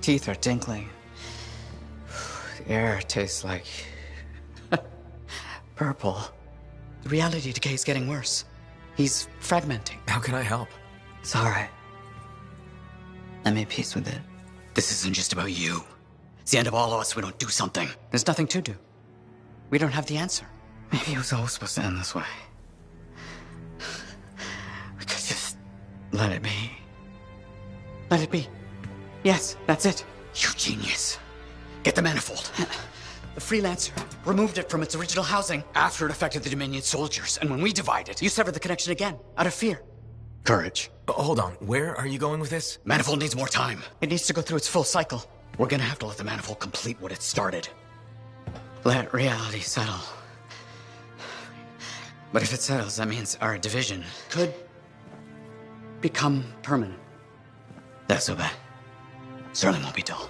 Teeth are tinkling. The air tastes like... purple. The reality decay is getting worse. He's fragmenting. How can I help? It's all right. I made peace with it. This isn't just about you. It's the end of all of us if we don't do something. There's nothing to do. We don't have the answer. Maybe it was always supposed to end this way. We could just let it be. Let it be. Yes, that's it. You genius. Get the manifold. The freelancer removed it from its original housing after it affected the Dominion soldiers. And when we divided, you severed the connection again, out of fear. Courage. Hold on, where are you going with this? Manifold needs more time. It needs to go through its full cycle. We're gonna have to let the manifold complete what it started. Let reality settle. But if it settles, that means our division could become permanent. That's so bad. Certainly won't be dull.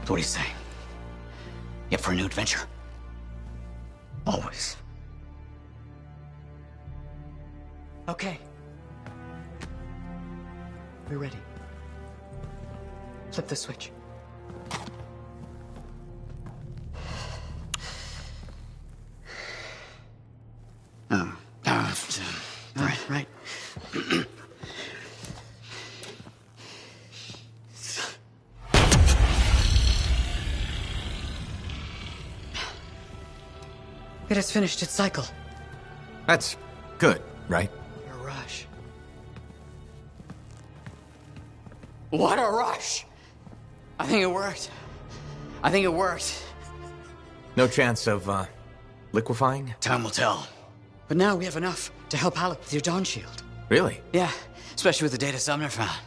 So what do you say? You up for a new adventure? Always. Okay. We're ready. Flip the switch. Right. It has finished its cycle. That's good, right? A rush. What a rush! I think it worked. No chance of, liquefying? Time will tell. But now we have enough to help Halleck with your Dawn Shield. Really? Yeah, especially with the data Sumner found.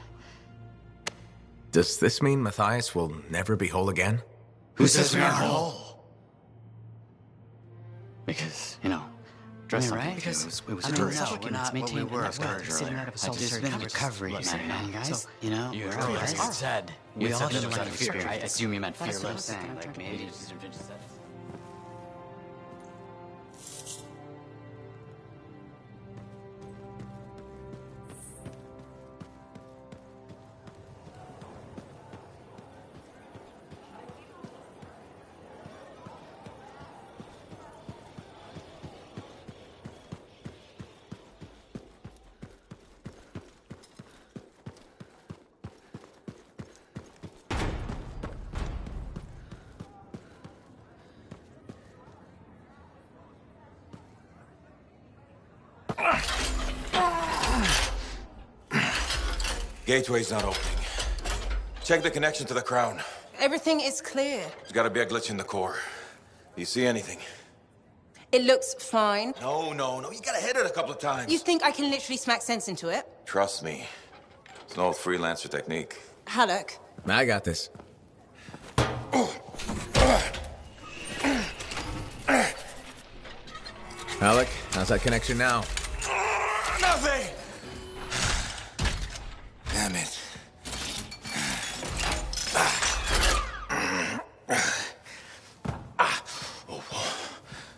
Does this mean Matthias will never be whole again? Who says we aren't whole? Because, dress I mean, something. right? Because it was I a mean, tourist. that's We're what not it's maintained what we were in that way. earlier. Sitting out of a There's solitary been country. recovery, Let me know, guys. So, You guys are. said. We all said have it was a out of fear. I assume you meant That's what I'm fearless. saying. Like, maybe just Gateway's not opening. Check the connection to the crown. Everything is clear. There's gotta be a glitch in the core. Do you see anything? It looks fine. No. You gotta hit it a couple of times. You think I can literally smack sense into it? Trust me. It's an old freelancer technique. Halleck, I got this. Alec, how's that connection now? Nothing! Damn it.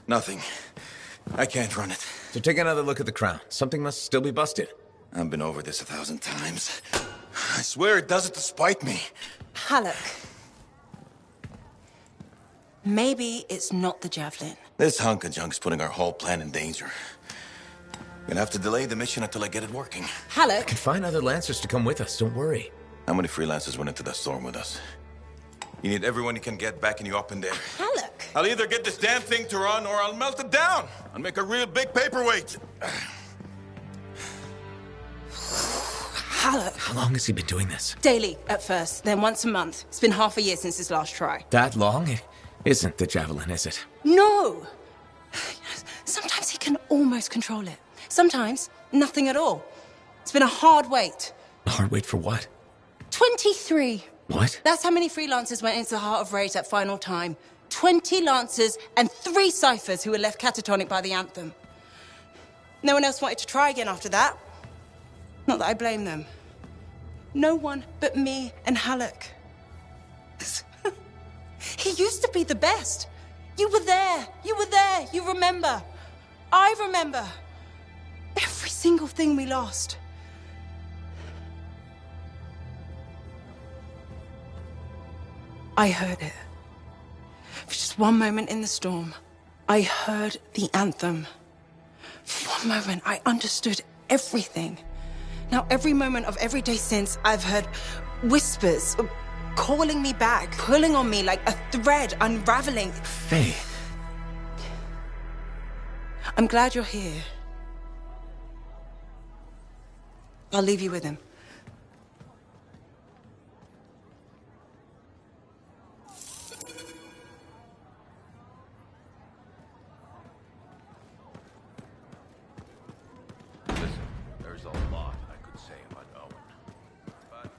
Nothing. I can't run it. So take another look at the crown. Something must still be busted. I've been over this 1,000 times. I swear it does it to spite me. Halleck. Maybe it's not the javelin. This hunk of junk's putting our whole plan in danger. Gonna have to delay the mission until I get it working. Halleck. Can find other Lancers to come with us, don't worry. How many freelancers went into the storm with us? You need everyone you can get backing you up in there. Halleck. I'll either get this damn thing to run or I'll melt it down and make a real big paperweight. Halleck. How long has he been doing this? Daily at first, then once a month. It's been half a year since his last try. That long? It isn't the javelin, is it? No! Sometimes he can almost control it. Sometimes, nothing at all. It's been a hard wait. A hard wait for what? 23. What? That's how many freelancers went into the heart of rage at final time. 20 lancers and 3 ciphers who were left catatonic by the Anthem. No one else wanted to try again after that. Not that I blame them. No one but me and Halleck. He used to be the best. You were there. You remember. I remember. Every single thing we lost. I heard it. For just one moment in the storm, I heard the anthem. For one moment, I understood everything. Now, every moment of every day since, I've heard whispers calling me back, pulling on me like a thread unraveling. Faye. I'm glad you're here. I'll leave you with him. Listen, there's a lot I could say about Owen. But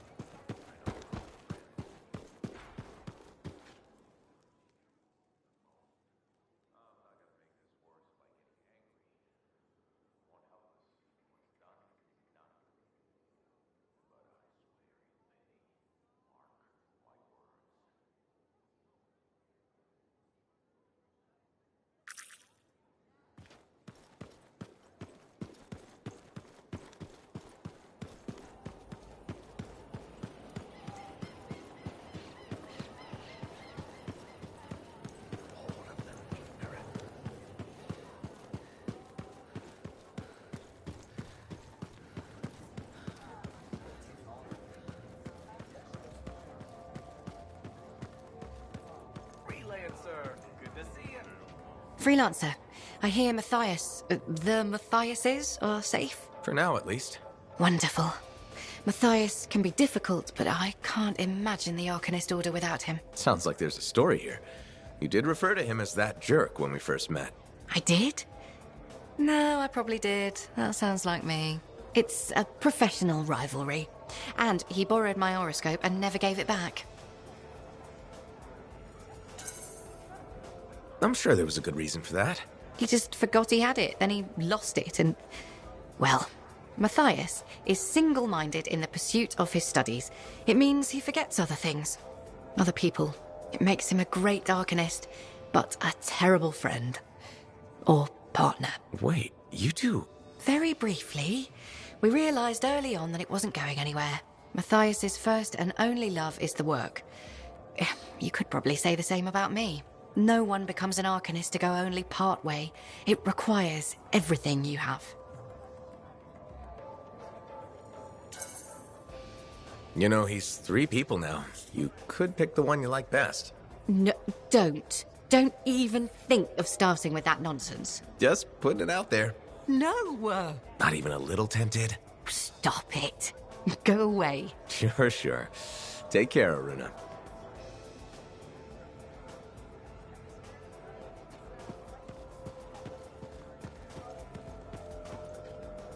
Freelancer. I hear Matthias, the Matthiases are safe? For now, at least. Wonderful. Matthias can be difficult, but I can't imagine the Arcanist Order without him. Sounds like there's a story here. You did refer to him as that jerk when we first met. I did? No, I probably did. That sounds like me. It's a professional rivalry. And he borrowed my horoscope and never gave it back. I'm sure there was a good reason for that. He just forgot he had it, then he lost it, and... Well, Matthias is single-minded in the pursuit of his studies. It means he forgets other things. Other people. It makes him a great Arcanist, but a terrible friend. Or partner. Wait, you two... Very briefly, we realized early on that it wasn't going anywhere. Matthias's first and only love is the work. You could probably say the same about me. No one becomes an Arcanist to go only part way. It requires everything you have. You know, he's 3 people now. You could pick the one you like best. No, don't. Don't even think of starting with that nonsense. Just putting it out there. No! Not even a little tempted? Stop it. Go away. Sure. Take care, Aruna.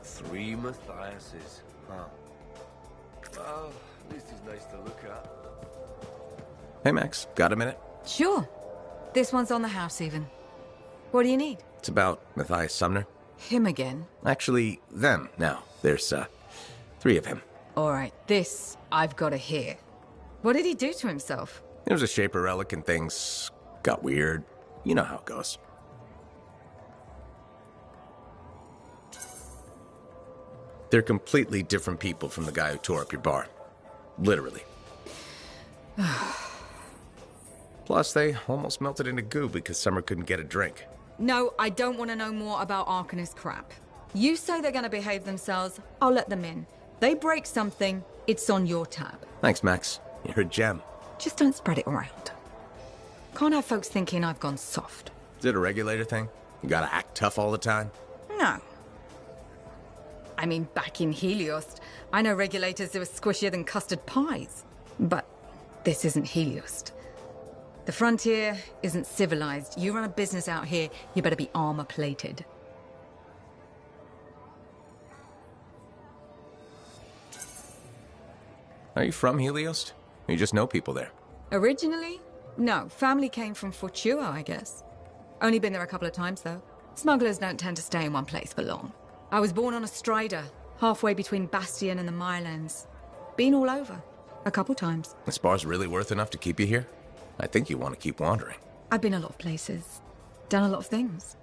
Three Matthiases, huh? Well, at least he's nice to look at. Hey, Max, got a minute? Sure. This one's on the house, even. What do you need? It's about Matthias Sumner. Him again? Actually, them now. There's, 3 of him. All right, this I've got to hear. What did he do to himself? There was a Shaper relic and things got weird. You know how it goes. They're completely different people from the guy who tore up your bar. Literally. Plus, they almost melted into goo because Summer couldn't get a drink. No, I don't want to know more about Arcanist crap. You say they're going to behave themselves, I'll let them in. They break something, it's on your tab. Thanks, Max. You're a gem. Just don't spread it around. Can't have folks thinking I've gone soft. Is it a regulator thing? You gotta act tough all the time? No. I mean, back in Helios, I know regulators who are squishier than custard pies. But this isn't Helios. The frontier isn't civilized. You run a business out here, you better be armor-plated. Are you from Helios? Or you just know people there? Originally? No, family came from Fortua, I guess. Only been there a couple of times, though. Smugglers don't tend to stay in one place for long. I was born on a strider, halfway between Bastion and the Mylands. Been all over. A couple times. This bar's really worth enough to keep you here? I think you want to keep wandering. I've been a lot of places. Done a lot of things.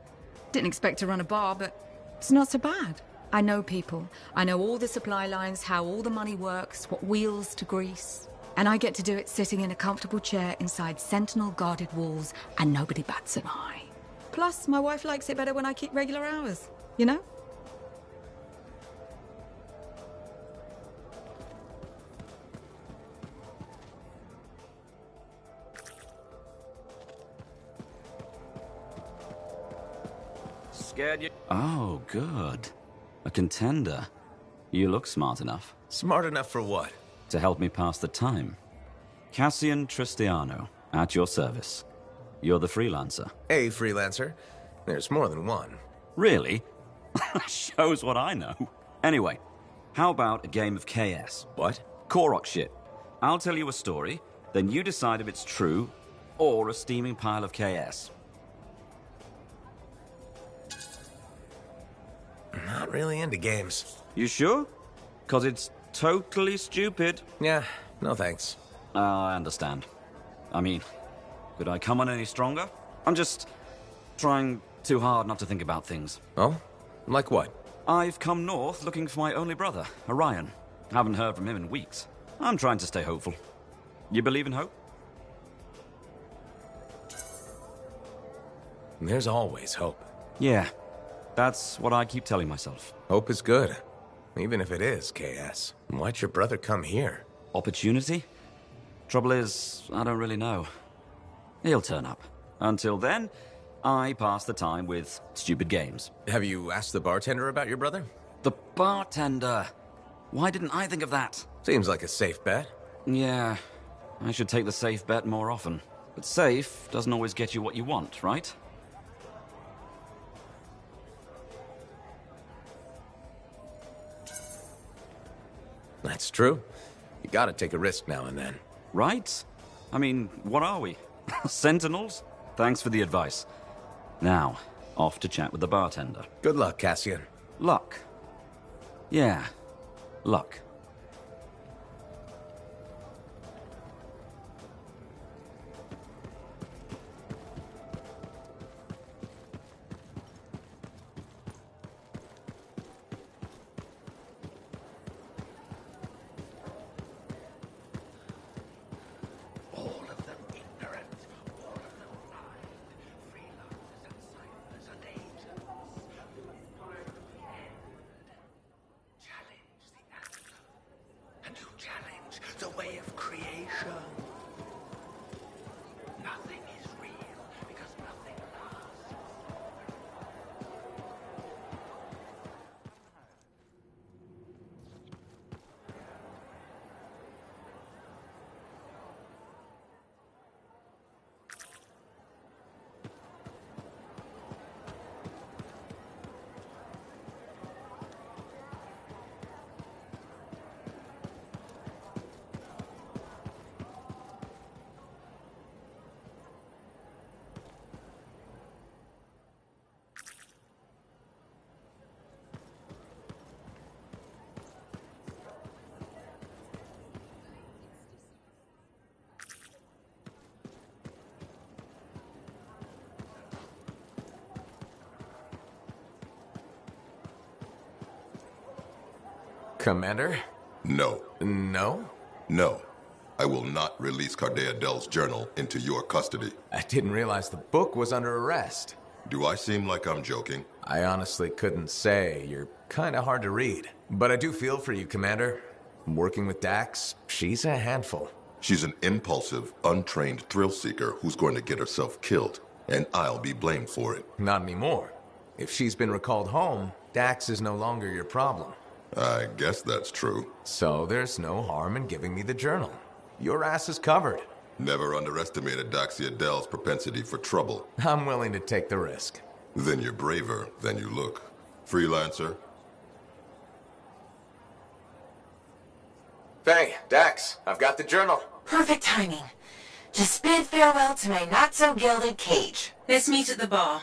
Didn't expect to run a bar, but it's not so bad. I know people. I know all the supply lines, how all the money works, what wheels to grease. And I get to do it sitting in a comfortable chair inside sentinel-guarded walls, and nobody bats an eye. Plus, my wife likes it better when I keep regular hours, you know? Scared you? Oh, good. A contender. You look smart enough. Smart enough for what? To help me pass the time. Cassian Tristiano, at your service. You're the freelancer. A freelancer. There's more than one. Really? Shows what I know. Anyway, how about a game of KS? What? Korok shit. I'll tell you a story, then you decide if it's true or a steaming pile of KS. Not really into games. You sure? 'Cause it's totally stupid. Yeah, no thanks. I understand. I mean, could I come on any stronger? I'm just trying too hard not to think about things. Oh? Like what? I've come north looking for my only brother, Orion. Haven't heard from him in weeks. I'm trying to stay hopeful. You believe in hope? There's always hope. Yeah, that's what I keep telling myself. Hope is good. Even if it is KS. Why'd your brother come here? Opportunity? Trouble is, I don't really know. He'll turn up. Until then, I pass the time with stupid games. Have you asked the bartender about your brother? The bartender! Why didn't I think of that? Seems like a safe bet. Yeah, I should take the safe bet more often. But safe doesn't always get you what you want, right? That's true. You gotta take a risk now and then. Right? I mean, what are we? Sentinels? Thanks for the advice. Now, off to chat with the bartender. Good luck, Cassian. Luck. Yeah, luck. The way of creation. Nothing is real because nothing lasts. Commander? No. No? No. I will not release Cardea Dell's journal into your custody. I didn't realize the book was under arrest. Do I seem like I'm joking? I honestly couldn't say. You're kinda hard to read. But I do feel for you, Commander. Working with Dax, she's a handful. She's an impulsive, untrained thrill-seeker who's going to get herself killed, and I'll be blamed for it. Not anymore. If she's been recalled home, Dax is no longer your problem. I guess that's true. So there's no harm in giving me the journal. Your ass is covered. Never underestimated Daxia Dell's propensity for trouble. I'm willing to take the risk. Then you're braver than you look. Freelancer? Hey, Dax, I've got the journal. Perfect timing. Just bid farewell to my not-so-gilded cage. Let's meet at the bar.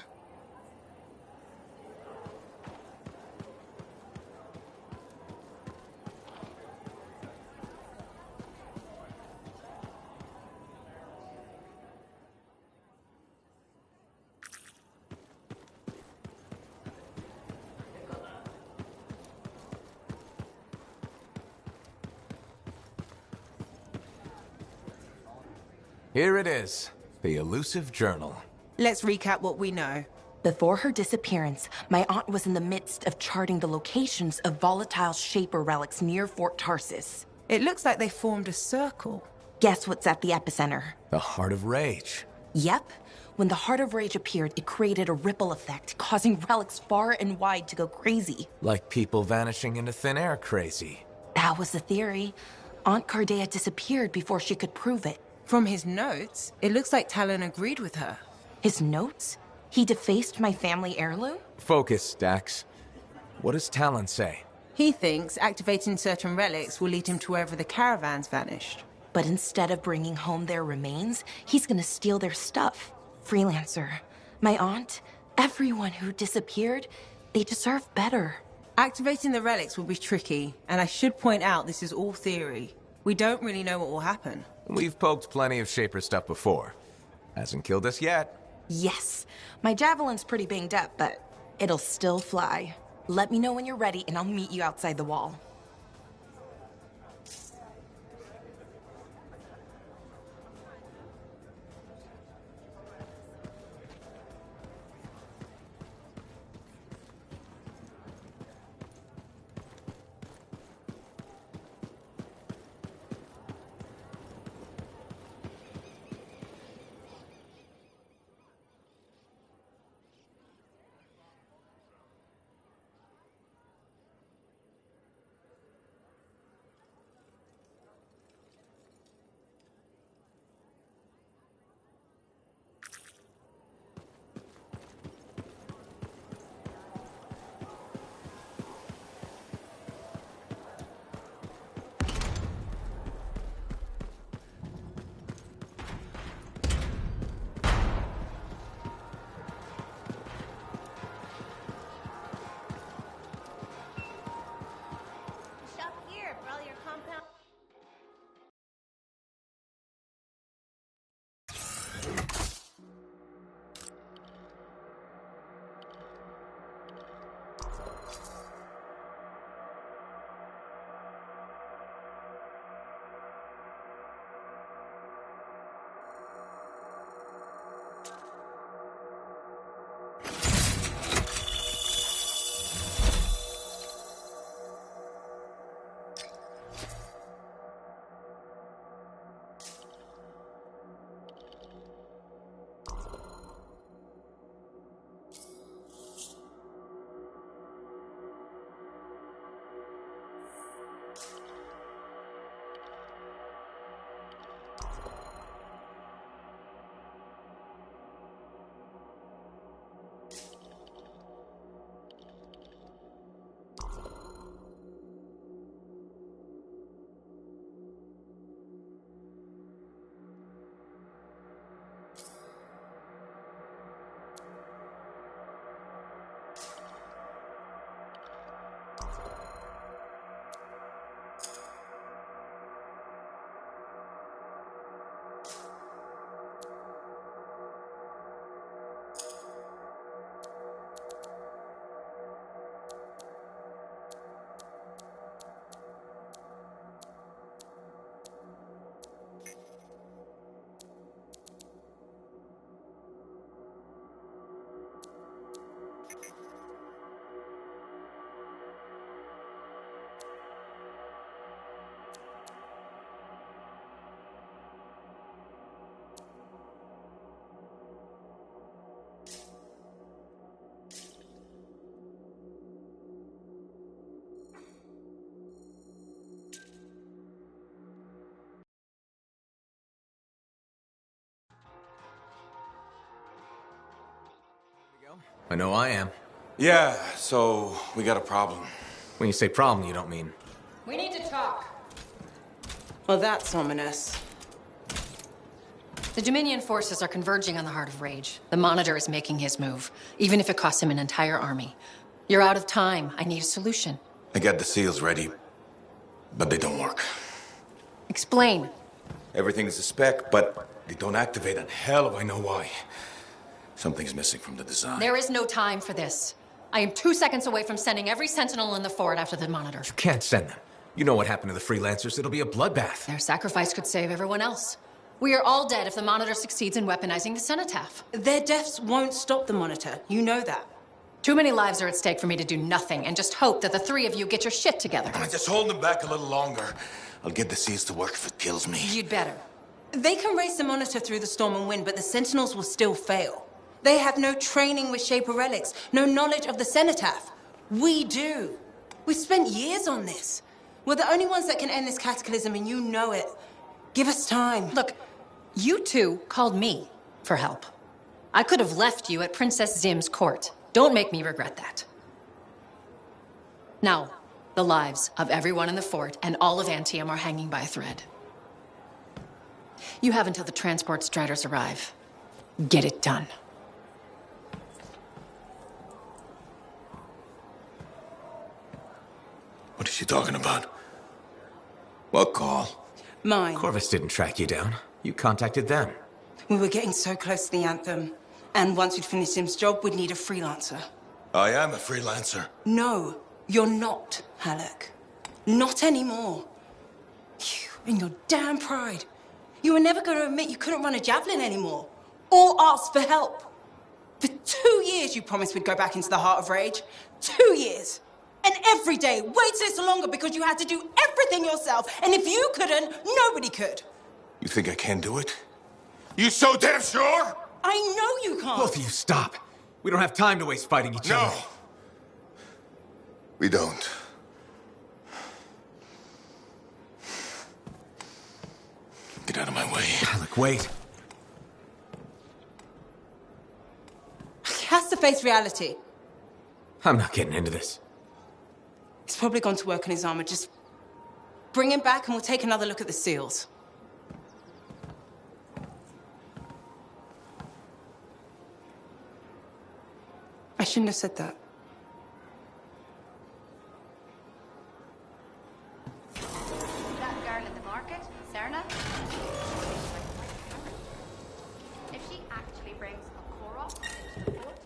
Here it is. The elusive journal. Let's recap what we know. Before her disappearance, my aunt was in the midst of charting the locations of volatile Shaper relics near Fort Tarsis. It looks like they formed a circle. Guess what's at the epicenter? The Heart of Rage. Yep. When the Heart of Rage appeared, it created a ripple effect, causing relics far and wide to go crazy. Like people vanishing into thin air crazy. That was the theory. Aunt Cardea disappeared before she could prove it. From his notes, it looks like Talon agreed with her. His notes? He defaced my family heirloom? Focus, Dax. What does Talon say? He thinks activating certain relics will lead him to wherever the caravans vanished. But instead of bringing home their remains, he's gonna steal their stuff. Freelancer, my aunt, everyone who disappeared, they deserve better. Activating the relics will be tricky, and I should point out this is all theory. We don't really know what will happen. We've poked plenty of Shaper stuff before. Hasn't killed us yet. Yes, my javelin's pretty banged up, but it'll still fly. Let me know when you're ready, and I'll meet you outside the wall. I know I am. Yeah, so we got a problem. When you say problem, you don't mean... We need to talk. Well, that's ominous. The Dominion forces are converging on the Heart of Rage. The Monitor is making his move, even if it costs him an entire army. You're out of time. I need a solution. I got the seals ready, but they don't work. Explain. Everything is a spec, but they don't activate, and hell if I know why. Something's missing from the design. There is no time for this. I am 2 seconds away from sending every Sentinel in the fort after the Monitor. You can't send them. You know what happened to the freelancers. It'll be a bloodbath. Their sacrifice could save everyone else. We are all dead if the Monitor succeeds in weaponizing the cenotaph. Their deaths won't stop the Monitor. You know that. Too many lives are at stake for me to do nothing and just hope that the three of you get your shit together. Just hold them back a little longer. I'll get the seals to work if it kills me. You'd better. They can race the Monitor through the storm and win, but the Sentinels will still fail. They have no training with Shaper relics, no knowledge of the cenotaph. We do. We've spent years on this. We're the only ones that can end this cataclysm, and you know it. Give us time. Look, you two called me for help. I could have left you at Princess Zim's court. Don't make me regret that. Now, the lives of everyone in the fort and all of Anthem are hanging by a thread. You have until the transport striders arrive. Get it done. What is she talking about? What call? Mine. Corvus didn't track you down. You contacted them. We were getting so close to the Anthem. And once we'd finished Sim's job, we'd need a freelancer. I am a freelancer. No, you're not, Halleck. Not anymore. You and your damn pride. You were never going to admit you couldn't run a javelin anymore. Or ask for help. For 2 years you promised we'd go back into the heart of rage. 2 years. And every day, wait this longer because you had to do everything yourself. And if you couldn't, nobody could. You think I can do it? You so damn sure? I know you can't. Both of you, stop. We don't have time to waste fighting each other. No. We don't. Get out of my way. Look, wait. He has to face reality. I'm not getting into this. He's probably gone to work on his armor. Just bring him back and we'll take another look at the seals. I shouldn't have said that. That girl in the market, Serna? If she actually brings a Korok into the fort,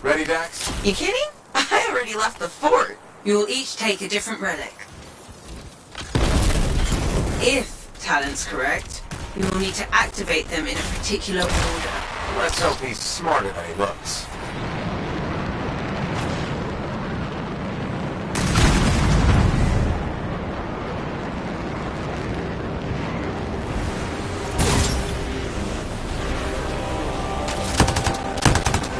Ready, Dax? You kidding? I already left the fort. You will each take a different relic. If Talon's correct, you will need to activate them in a particular order. Let's hope he's smarter than he looks.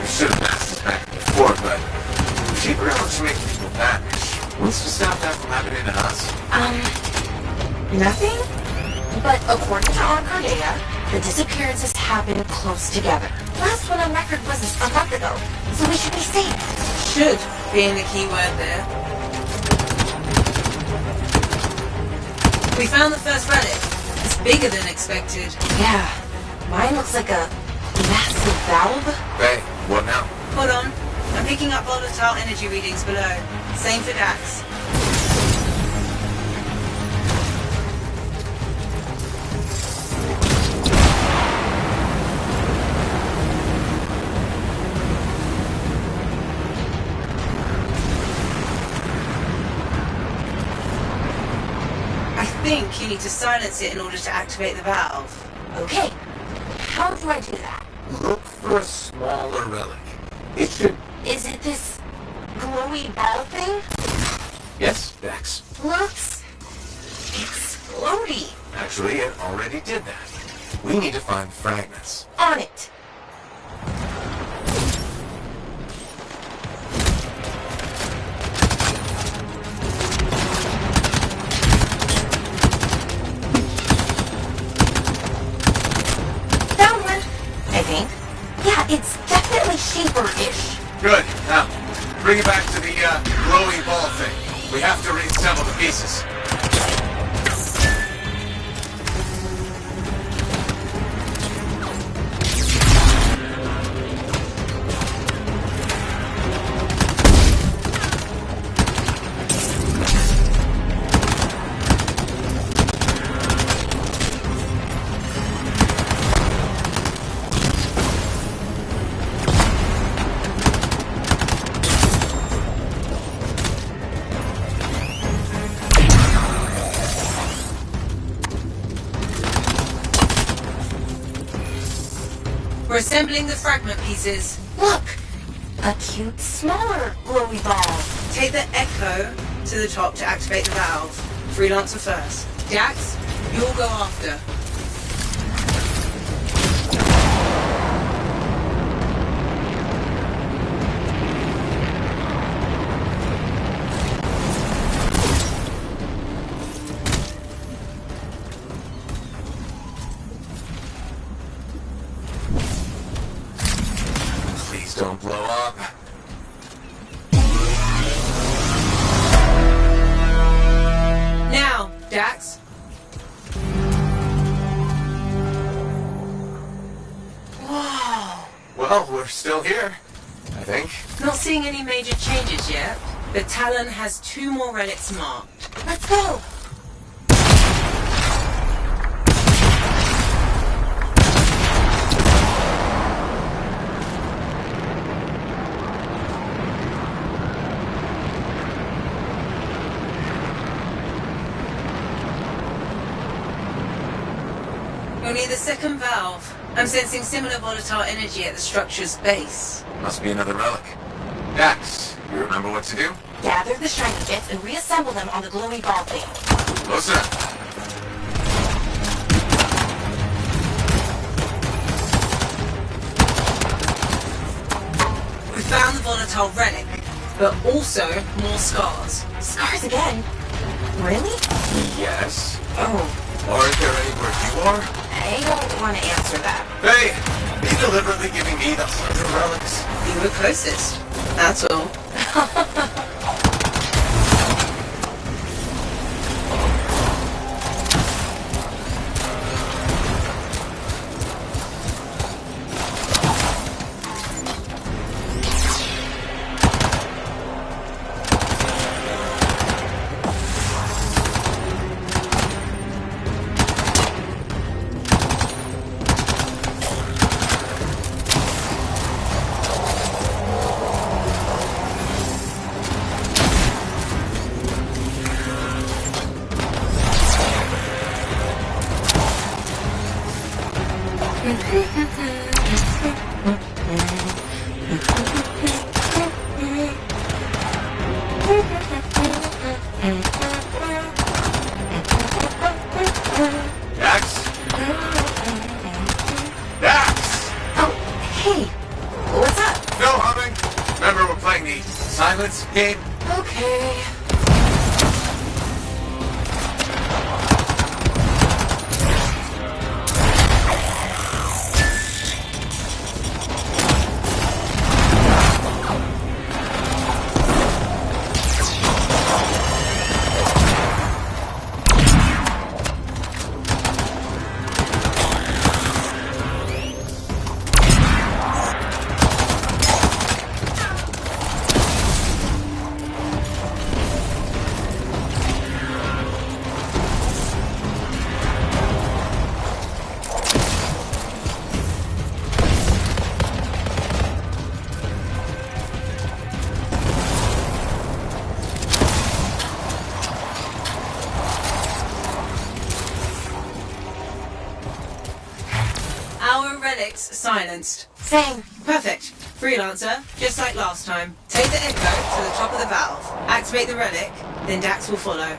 You should have asked that before, but What's to stop that from happening to us? Nothing? But according to on-car data, the disappearances happened close together. Last one on record was a month ago, so we should be safe. Should being the key word there. We found the first relic. It's bigger than expected. Yeah, mine looks like a massive valve. Hey, what now? Hold on. I'm picking up volatile energy readings below. Same for Dax. I think you need to silence it in order to activate the valve. Okay, how do I do that? Look for a smaller relic. It should... Is it this glowy ball thing? Yes, Dax. Looks explodey. Actually, it already did that. We need to find fragments. On it. Found one, I think. Yeah, it's definitely shaper-ish. Good. Now, bring it back to the glowy ball thing. We have to reassemble the pieces. We're assembling the fragment pieces. Look! A cute, smaller glowy ball. Take the Echo to the top to activate the valve. Freelancer first. Dax, you'll go after. Don't blow up. Now, Dax. Whoa. Well, we're still here, I think. Not seeing any major changes yet, but Talon has 2 more relics marked. Let's go. You'll need the second valve. I'm sensing similar volatile energy at the structure's base. Must be another relic. Dax, you remember what to do? Gather the shiny bits and reassemble them on the glowy ball thing. Close enough. We found the volatile relic, but also more scars. Scars again? Really? Yes. Oh. Aren't there anywhere you are? I don't want to answer that. Hey, you deliberately giving me the other relics. You were closest. That's all. Silence game. Okay. circuits silenced. Same. Perfect. Freelancer, just like last time. Take the echo to the top of the valve. Activate the relic, then Dax will follow.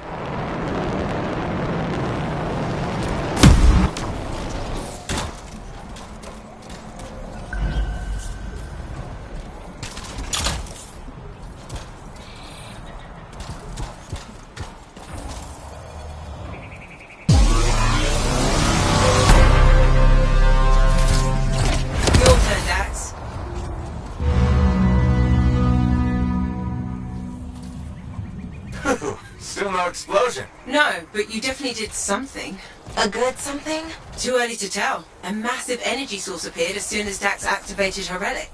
Still no explosion. No, but you definitely did something. A good something? Too early to tell. A massive energy source appeared as soon as Dax activated her relic.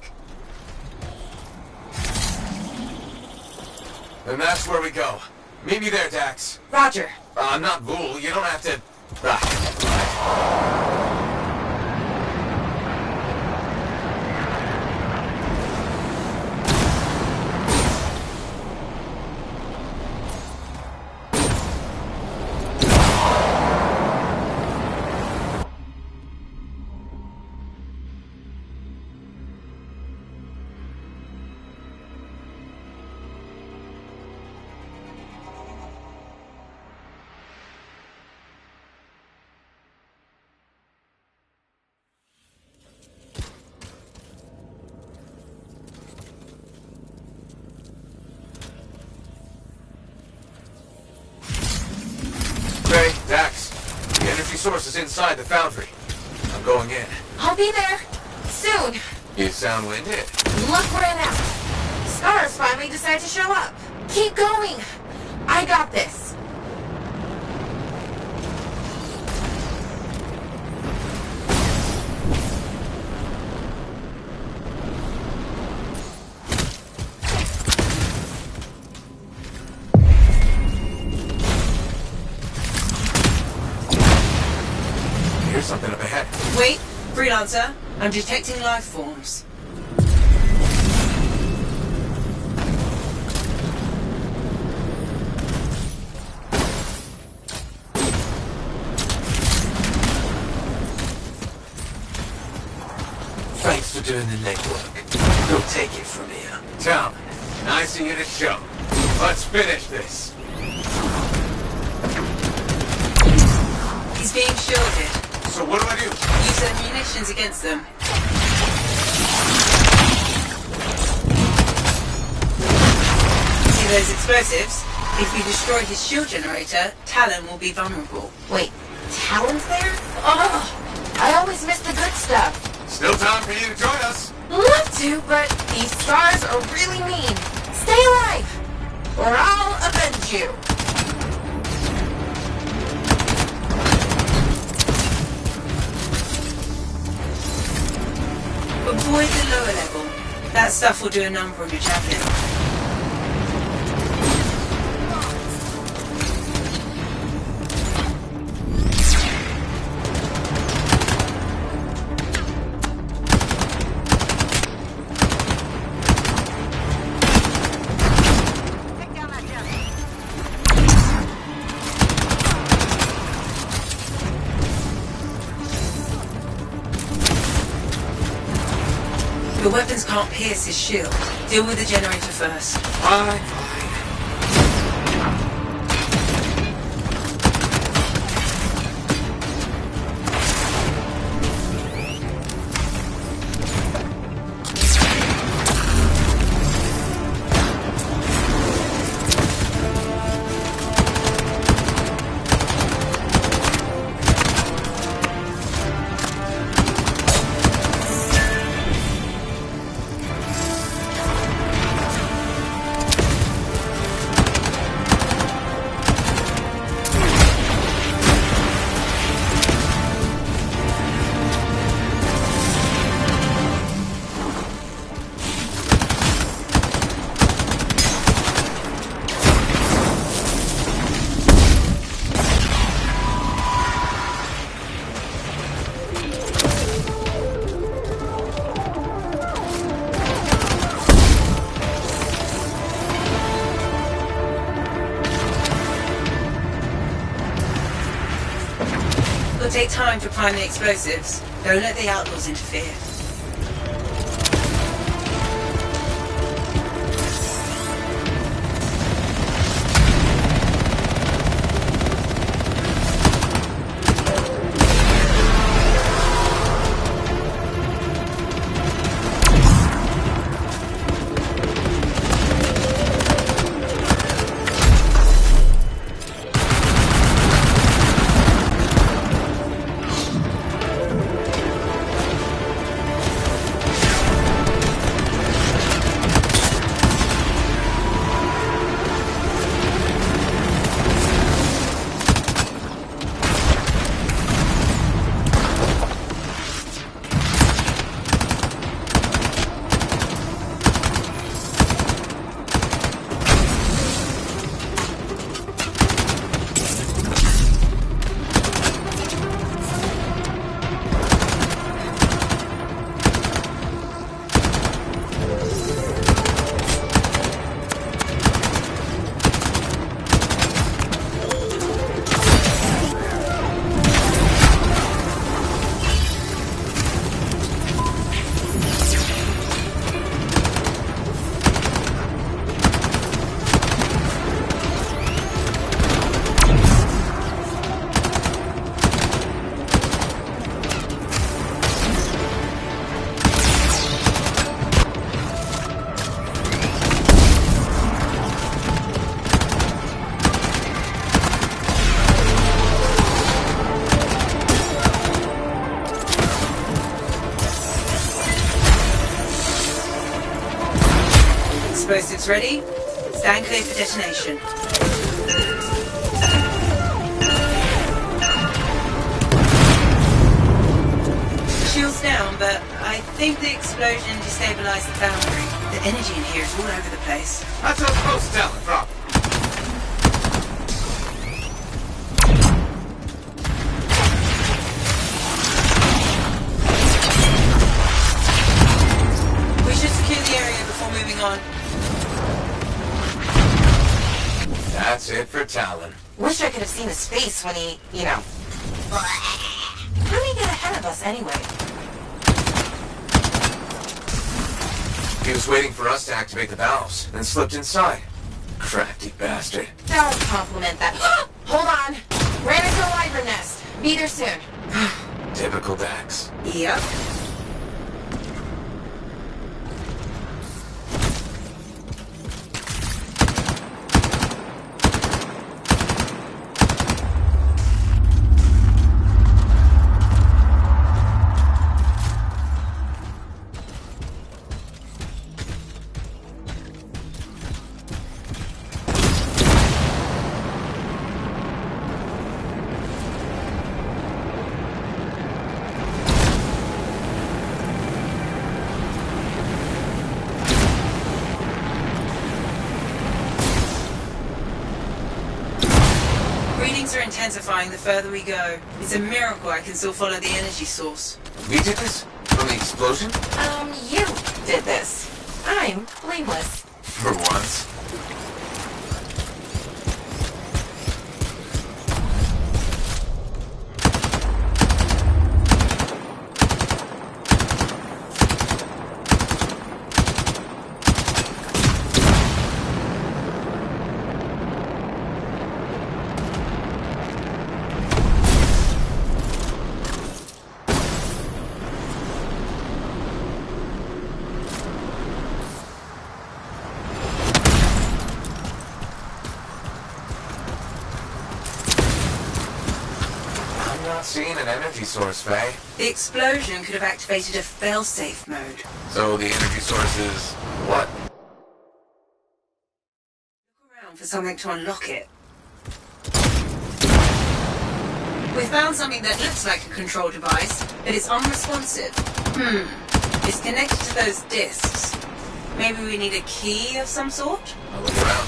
And that's where we go. Meet me there, Dax. Roger. I'm not Vool. You don't have to... Ah. Hey, Dax. The energy source is inside the foundry. I'm going in. I'll be there. Soon. You sound winded. Luck ran out. Scars finally decided to show up. Keep going. I got this. Here's something up ahead. Wait, Freelancer. I'm detecting life forms. Thanks for doing the legwork. We'll take it from here. Tom, nice of you to show. Let's finish this. He's being shielded. So what do I do? Use their munitions against them. See those explosives? If you destroy his shield generator, Talon will be vulnerable. Wait, Talon's there? Oh, I always miss the good stuff. Still time for you to join us. Love to, but these scars are really mean. Stay alive, or I'll avenge you. Avoid the lower level. That stuff will do a number on your javelin. Your weapons can't pierce his shield. Deal with the generator first. Fine. It'll take time to prime the explosives. Don't let the outlaws interfere. Explosives ready. Stand clear for detonation. Shields down, but I think the explosion destabilized the boundary. The energy in here is all over the place. That's what I'm supposed to tell him, Rob. We should secure the area before moving on. That's it for Talon. Wish I could have seen his face when he, you know. How did he get ahead of us anyway? He was waiting for us to activate the valves, then slipped inside. Crafty bastard. Don't compliment that. Hold on. Ran into a wyvern nest. Be there soon. Typical Dax. Yep. Readings are intensifying the further we go. It's a miracle I can still follow the energy source. We did this? From the explosion? You did this. I'm blameless. For once. Seeing an energy source, Faye. The explosion could have activated a fail-safe mode. So the energy source is what? Look around for something to unlock it. We found something that looks like a control device, but it's unresponsive. It's connected to those discs. Maybe we need a key of some sort? I'll look around.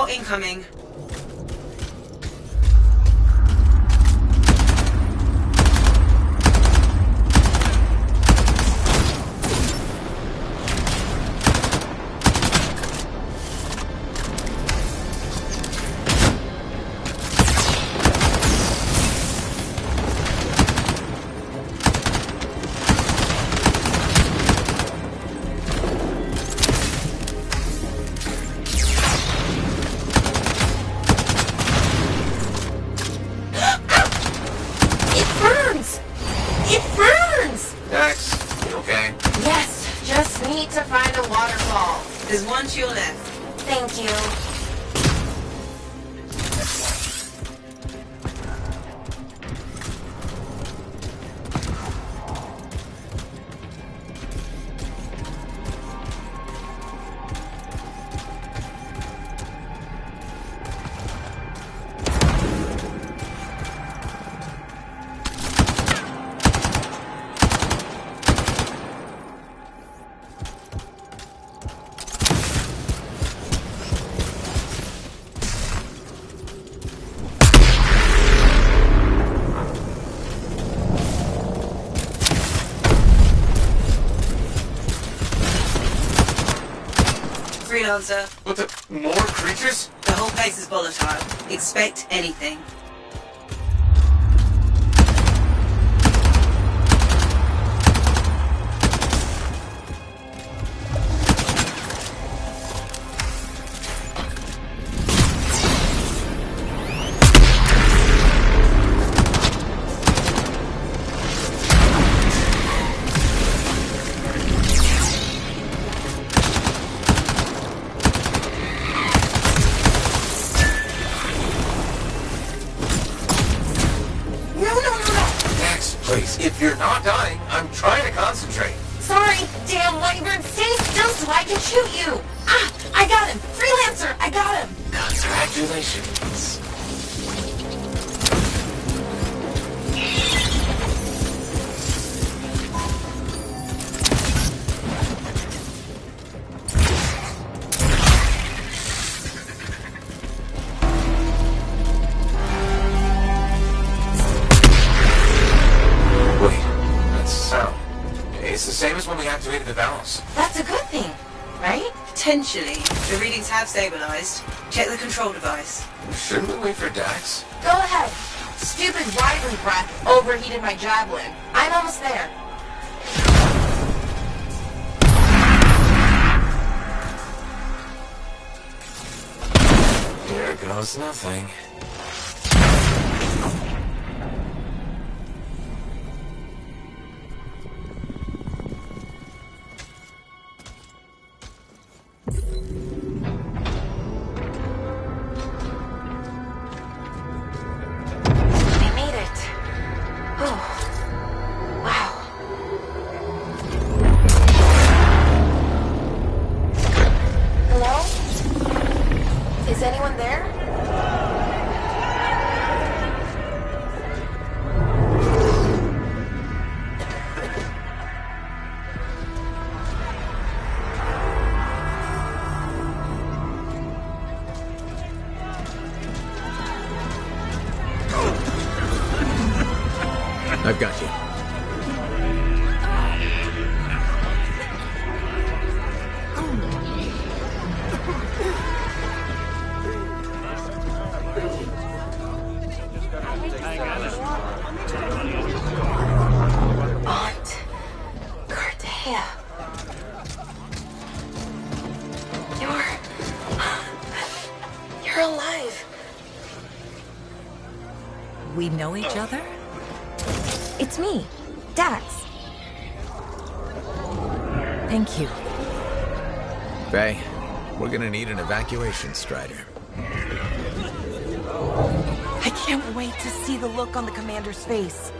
Hostile incoming. There's one to your left. Thank you. Freelancer. What the? More creatures? The whole place is volatile. Expect anything. Please, if you're not dying, I'm trying to concentrate. Sorry, damn wyvern, stay still so I can shoot you. Ah, I got him. Freelancer, I got him. Congratulations. It's the same as when we activated the valves. That's a good thing, right? Potentially. The readings have stabilized. Check the control device. Shouldn't we wait for Dax? Go ahead. Stupid wyvern breath overheated my javelin. I'm almost there. Here goes nothing. Is anyone there? I've got you. You're alive. We know each other? It's me, Dax. Thank you. Faye, we're gonna need an evacuation strider. I can't wait to see the look on the commander's face.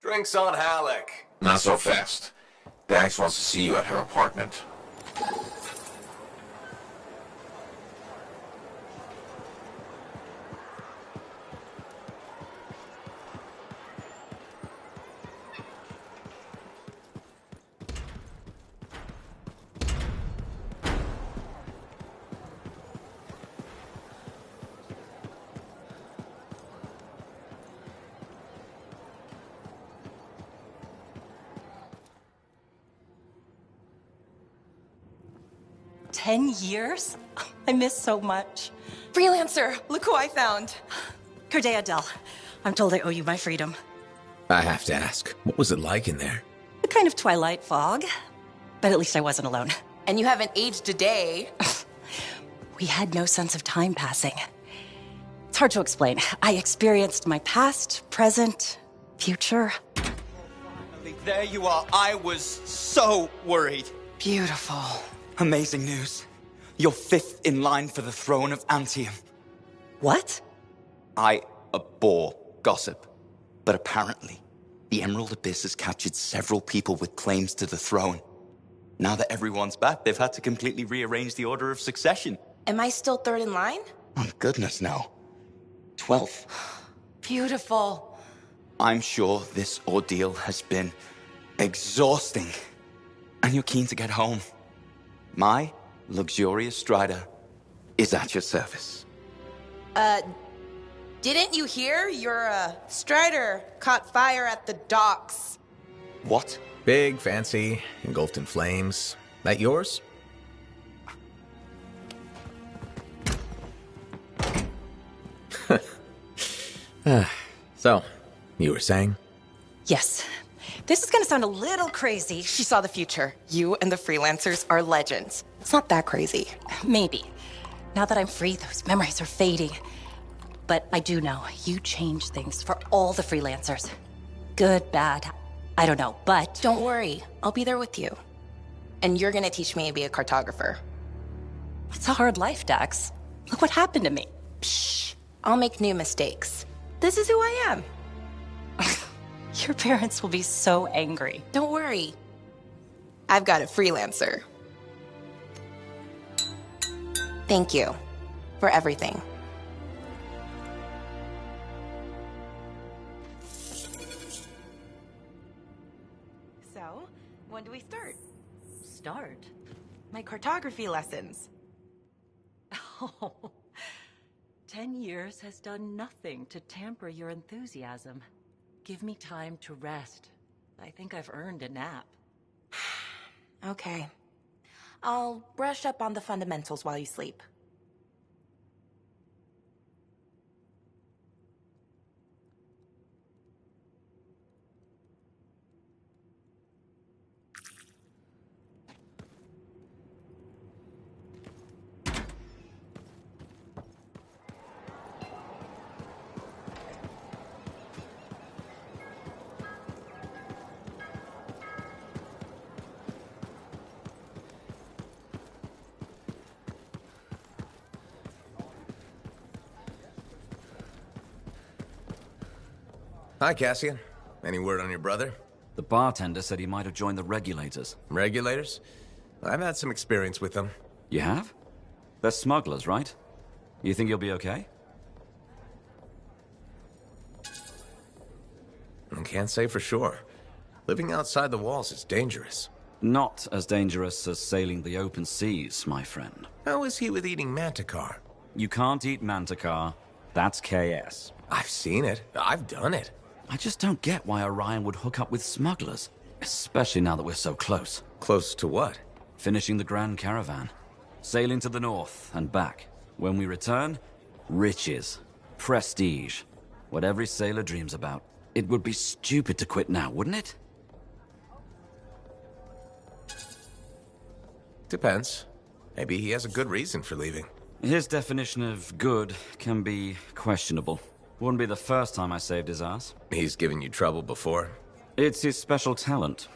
Drinks on Halleck. Not so fast. Dax wants to see you at her apartment. $10 I miss so much. Freelancer, look who I found. Corday Adele, I'm told I owe you my freedom. I have to ask, what was it like in there? A kind of twilight fog. But at least I wasn't alone. And you haven't aged a day. We had no sense of time passing. It's hard to explain. I experienced my past, present, future. There you are. I was so worried. Beautiful. Amazing news. You're 5th in line for the throne of Anthem. What? I abhor gossip. But apparently, the Emerald Abyss has captured several people with claims to the throne. Now that everyone's back, they've had to completely rearrange the order of succession. Am I still 3rd in line? Oh, goodness, no. 12th. Beautiful. I'm sure this ordeal has been exhausting. And you're keen to get home. My luxurious Strider is at your service. Didn't you hear? Your, Strider caught fire at the docks. What? Big, fancy, engulfed in flames. That yours? So, you were saying? Yes. This is gonna sound a little crazy. She saw the future. You and the freelancers are legends. It's not that crazy. Maybe. Now that I'm free, those memories are fading. But I do know you changed things for all the freelancers. Good, bad, I don't know, but... Don't worry. I'll be there with you. And you're gonna teach me to be a cartographer. It's a hard life, Dax. Look what happened to me. Shh. I'll make new mistakes. This is who I am. Your parents will be so angry. Don't worry. I've got a freelancer. Thank you for everything. So, when do we start? Start? My cartography lessons. Oh, 10 years has done nothing to tamper your enthusiasm. Give me time to rest. I think I've earned a nap. Okay. I'll brush up on the fundamentals while you sleep. Hi, Cassian. Any word on your brother? The bartender said he might have joined the regulators. Regulators? I've had some experience with them. You have? They're smugglers, right? You think you'll be okay? I can't say for sure. Living outside the walls is dangerous. Not as dangerous as sailing the open seas, my friend. How is he with eating manticar? You can't eat manticar. That's KS. I've seen it. I've done it. I just don't get why Orion would hook up with smugglers. Especially now that we're so close. Close to what? Finishing the Grand Caravan. Sailing to the north and back. When we return, riches. Prestige. What every sailor dreams about. It would be stupid to quit now, wouldn't it? Depends. Maybe he has a good reason for leaving. His definition of good can be questionable. Wouldn't be the first time I saved his ass. He's given you trouble before? It's his special talent.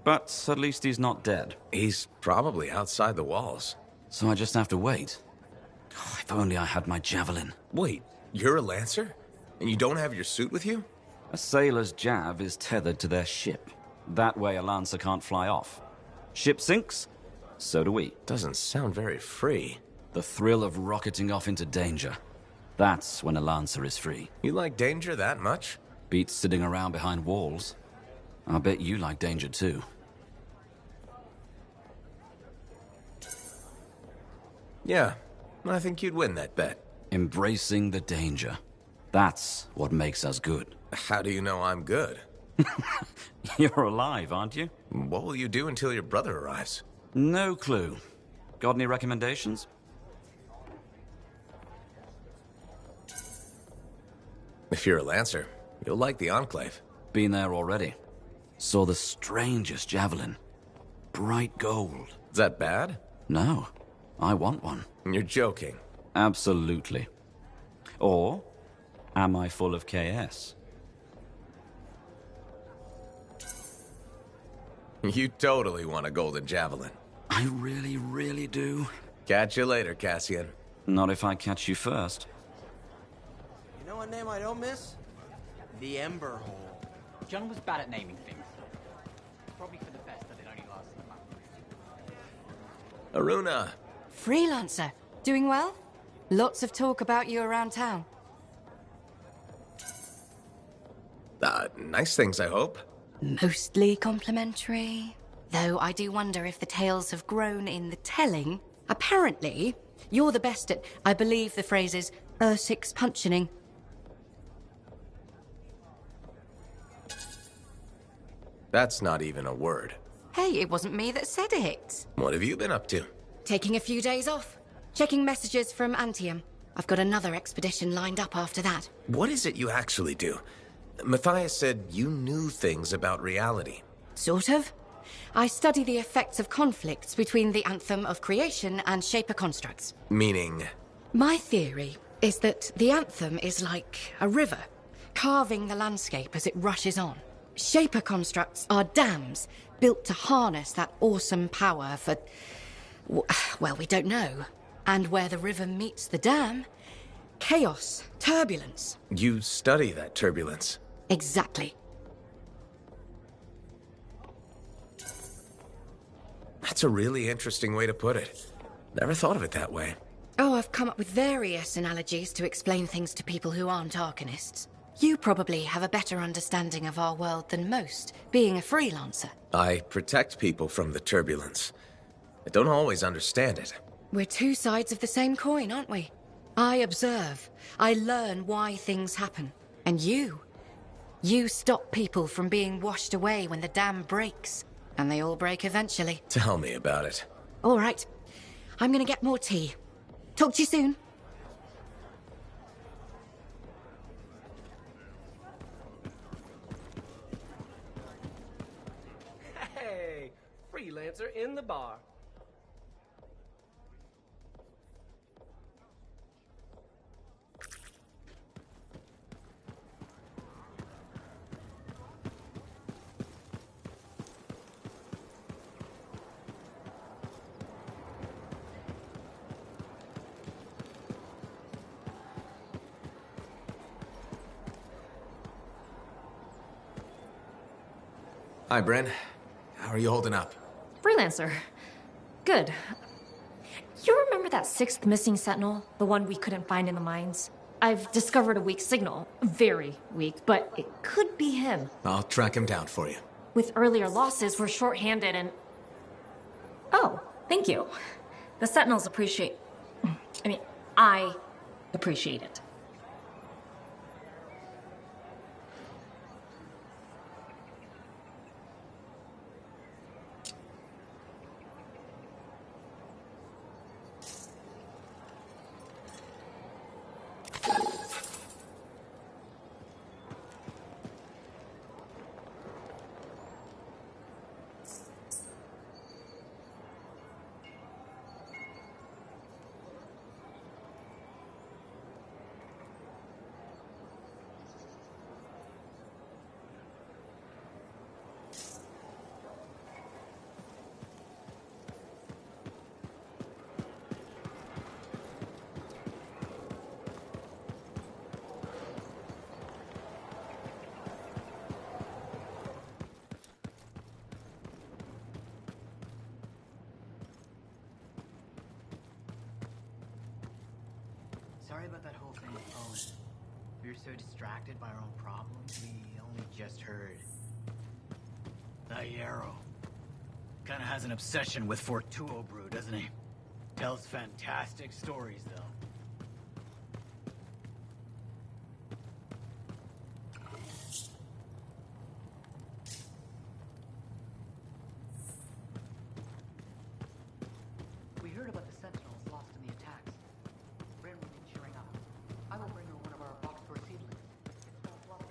But at least he's not dead. He's probably outside the walls. So I just have to wait. Oh, if only I had my javelin. Wait, you're a lancer? And you don't have your suit with you? A sailor's jav is tethered to their ship. That way a lancer can't fly off. Ship sinks, so do we. Doesn't sound very free. The thrill of rocketing off into danger. That's when a lancer is free. You like danger that much? Beats sitting around behind walls. I bet you like danger too. Yeah, I think you'd win that bet. Embracing the danger. That's what makes us good. How do you know I'm good? You're alive, aren't you? What will you do until your brother arrives? No clue. Got any recommendations? If you're a lancer, you'll like the Enclave. Been there already. Saw the strangest javelin. Bright gold. Is that bad? No. I want one. You're joking. Absolutely. Or am I full of KS? You totally want a golden javelin. I really, really do. Catch you later, Cassian. Not if I catch you first. You know what name I don't miss? The Ember Hole. John was bad at naming things. Probably for the best that it only lasted a month. Aruna. Freelancer. Doing well? Lots of talk about you around town. Nice things, I hope. Mostly complimentary. Though I do wonder if the tales have grown in the telling. Apparently, you're the best at, I believe the phrase is, six punching. That's not even a word. Hey, it wasn't me that said it. What have you been up to? Taking a few days off. Checking messages from Anthem. I've got another expedition lined up after that. What is it you actually do? Matthias said you knew things about reality. Sort of. I study the effects of conflicts between the Anthem of creation and Shaper constructs. Meaning? My theory is that the Anthem is like a river, carving the landscape as it rushes on. Shaper constructs are dams built to harness that awesome power for... well, we don't know. And where the river meets the dam, chaos, turbulence. You study that turbulence. Exactly. That's a really interesting way to put it. Never thought of it that way. Oh, I've come up with various analogies to explain things to people who aren't Arcanists. You probably have a better understanding of our world than most, being a freelancer. I protect people from the turbulence. I don't always understand it. We're two sides of the same coin, aren't we? I observe. I learn why things happen. And you stop people from being washed away when the dam breaks. And they all break eventually. Tell me about it. All right. I'm gonna get more tea. Talk to you soon. Hey, freelancer in the bar. Hi, Bryn. How are you holding up? Freelancer. Good. You remember that 6th missing sentinel? The one we couldn't find in the mines? I've discovered a weak signal. Very weak, but it could be him. I'll track him down for you. With earlier losses, we're short-handed and... Oh, thank you. The sentinels appreciate... I appreciate it. Sorry about that whole thing with Owen. We were so distracted by our own problems, we only just heard. That Yarrow. Kinda has an obsession with Fortuo brew, doesn't he? Tells fantastic stories, though. We heard about the Sentinels lost in the attacks. Bryn will be cheering up. I will bring her one of our box store seedlings. It's called Fluff.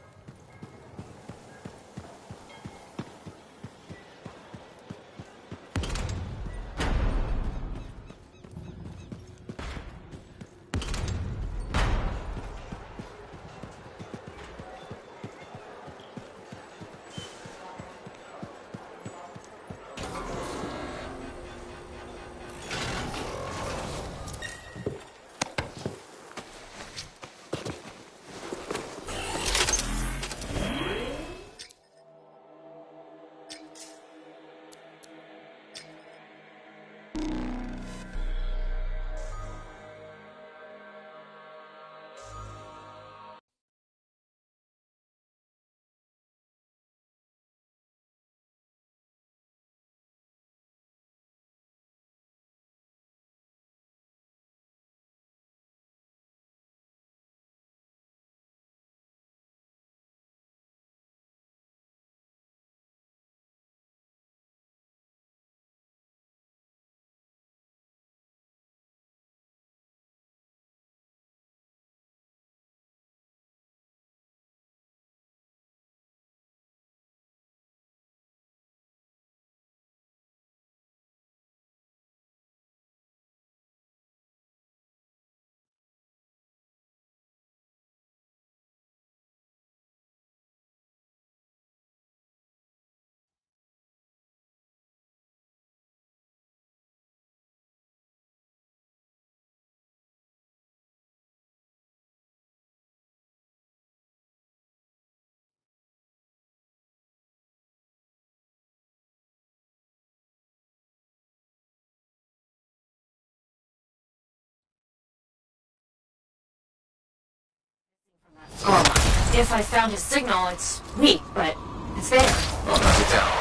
If I found his signal, it's weak, but it's there. I'll knock it down.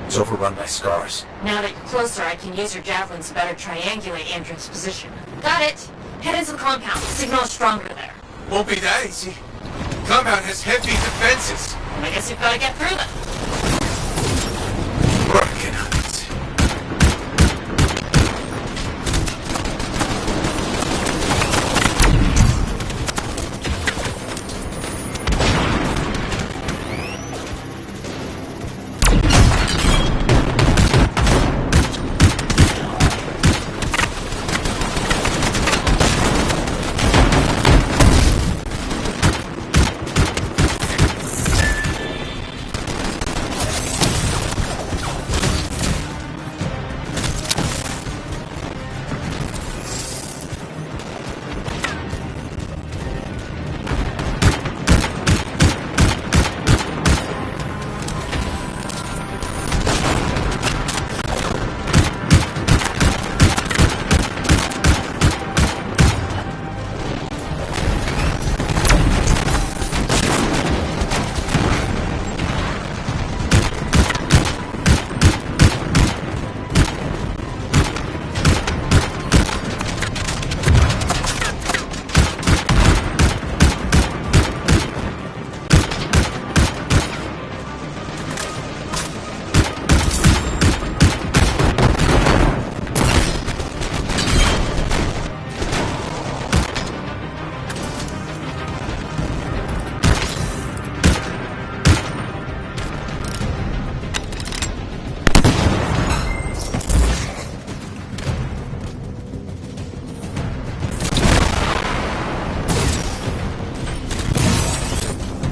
It's overrun by scars. Now that you're closer, I can use your javelins to better triangulate Andrew's position. Got it. Head into the compound. The signal is stronger there. Won't be that easy. compound has heavy defenses. I guess you've got to get through them. Working on it.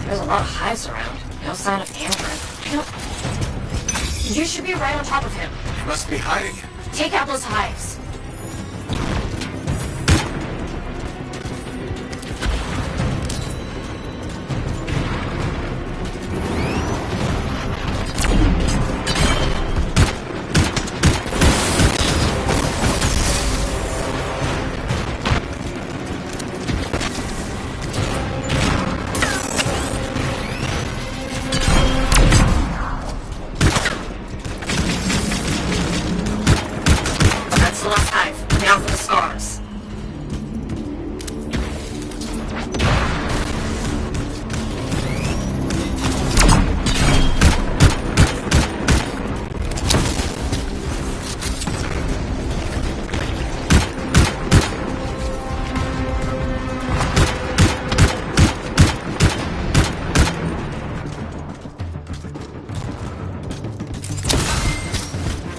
There's a lot of hives around. No sign of Andrew. You should be right on top of him. He must be hiding. Take out those hives. Now for the scars.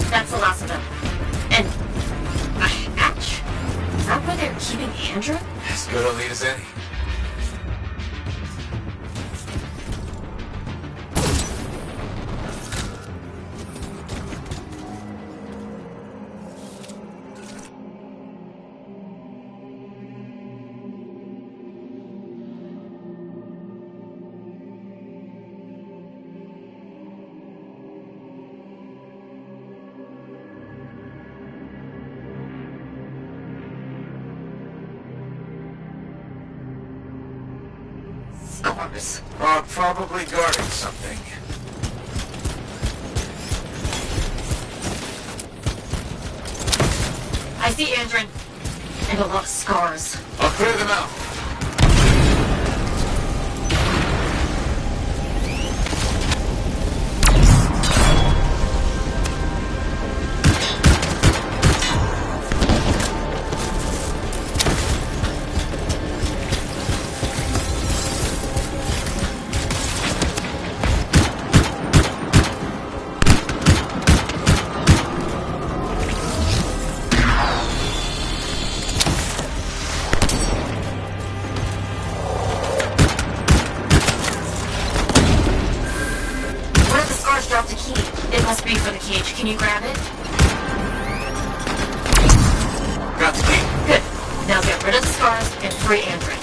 That's the last of them. And is that where they're keeping Andrew? As good a lead as any. Scars. Probably guarding something. I see Andrin. And a lot of scars. I'll clear them out. Dropped a key. It must be for the cage. Can you grab it? Got the key. Good. Now get rid of the scars and free Andrin.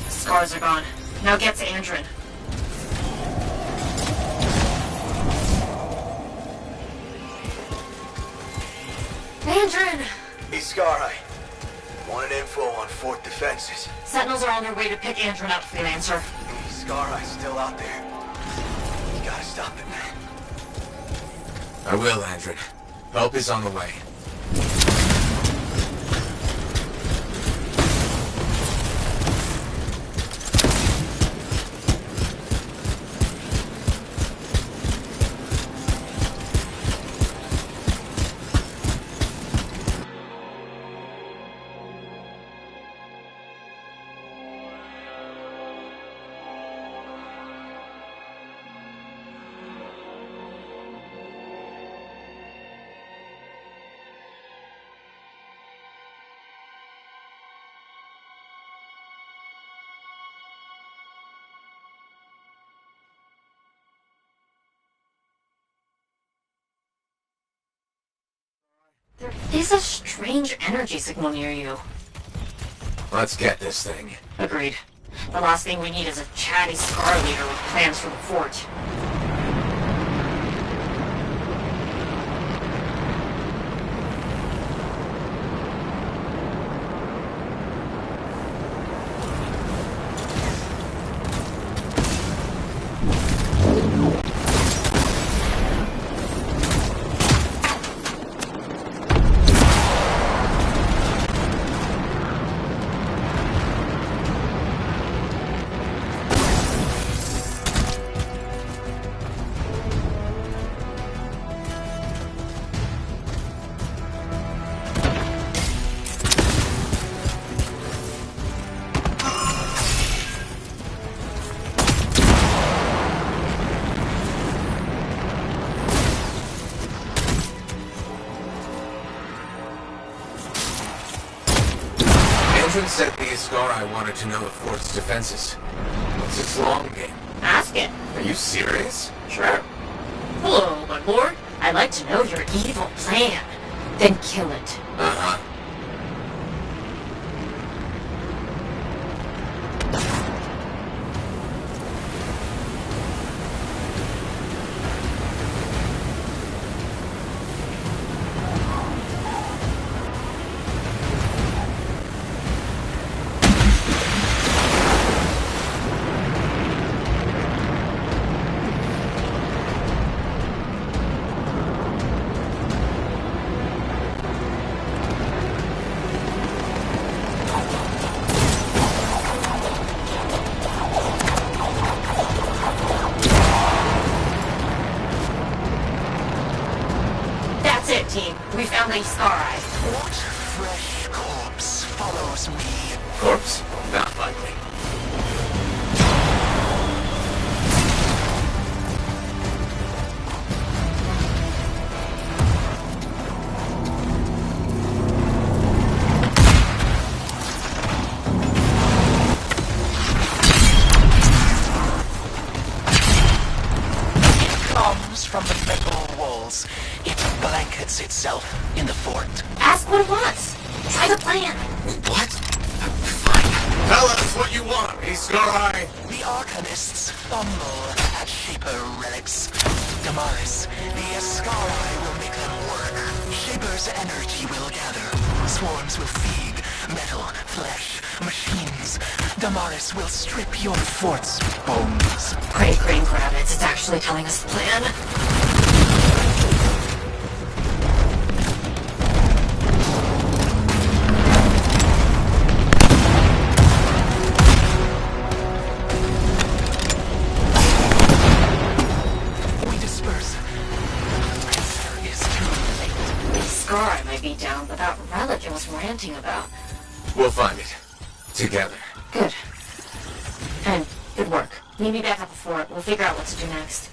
Scars are gone. Now get to Andrin. Andrin! Hey, Scar, wanted info on fort defenses. Sentinels are on their way to pick Antrim up, Freelancer. Hey, Scar, still out there. You gotta stop it, man. I will, Andrew. Help is on the way. There is a strange energy signal near you. Let's get this thing. Agreed. The last thing we need is a chatty Scar leader with plans for the fort. Andrew said the Ascarai wanted to know the fort's defenses. What's its long game? Ask it. Are you serious? Sure. Hello, my lord. I'd like to know your evil plan. Then kill it. Uh-huh. Team, we found the Ascarai. What fresh corpse follows me? Corpse? Not likely. It comes from the metal walls. It blankets itself in the fort. Ask what it wants. Try the plan. What? Fine. Tell us what you want, Ascarai. The Arcanists fumble at Shaper relics. Damaris, the Ascarai will make them work. Shaper's energy will gather. Swarms will feed. Metal, flesh, machines. Damaris will strip your fort's bones. Great green rabbits. It's actually telling us the plan. Scar might be down, but that relic it was ranting about. We'll find it. Together. Good. And good work. Meet me back at the fort. We'll figure out what to do next.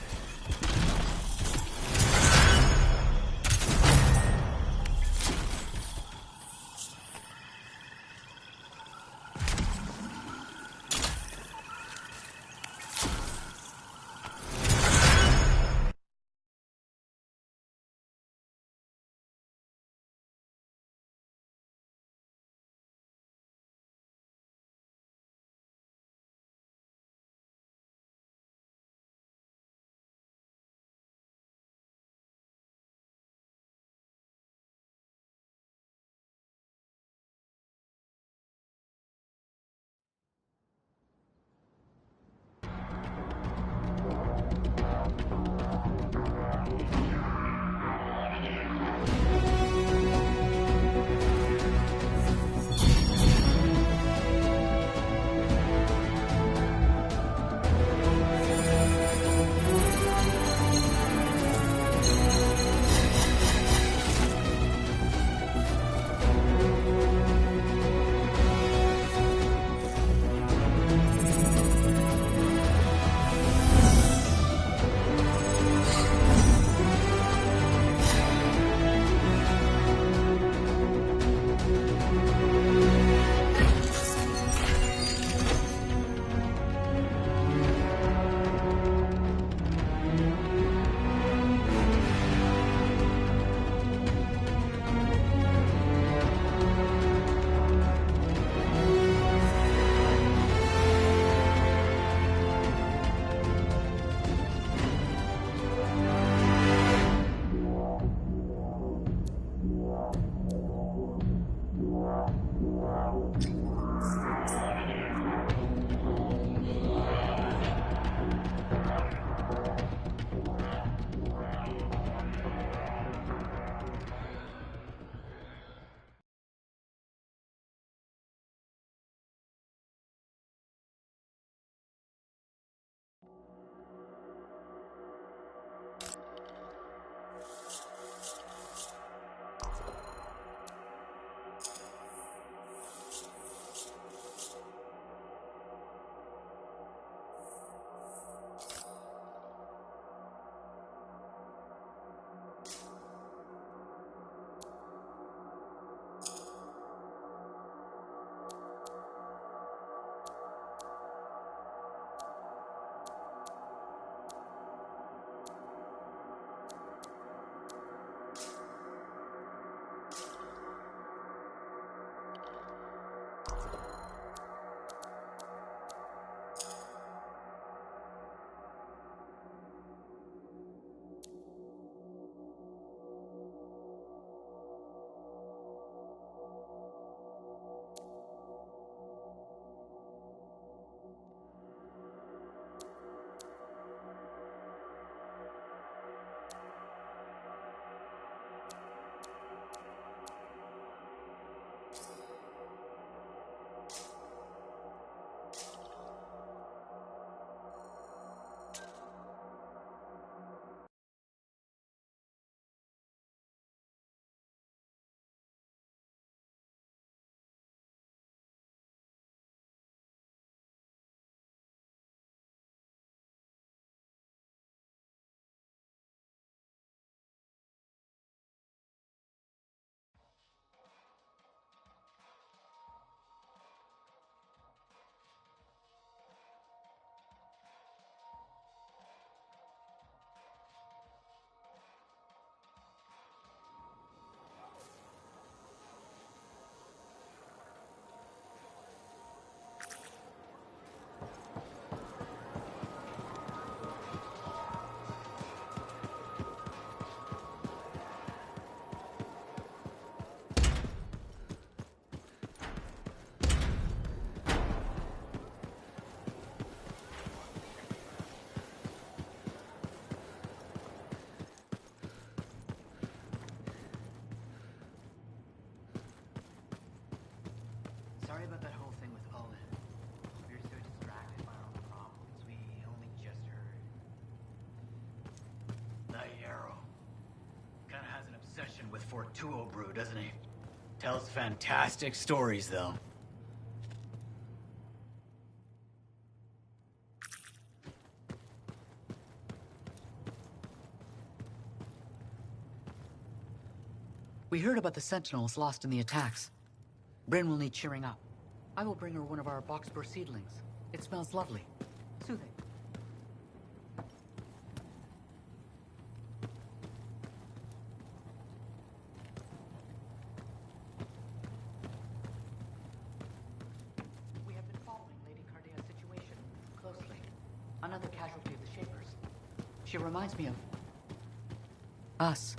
Sorry about that whole thing with Owen. We were so distracted by our own problems, we only just heard. That Yarrow kind of has an obsession with Fortuo brew, doesn't he? Tells fantastic stories, though. We heard about the Sentinels lost in the attacks. Bryn will need cheering up. I will bring her one of our boxbur seedlings. It smells lovely. Soothing. We have been following Lady Cardea's situation closely. Another casualty of the Shapers. She reminds me of us.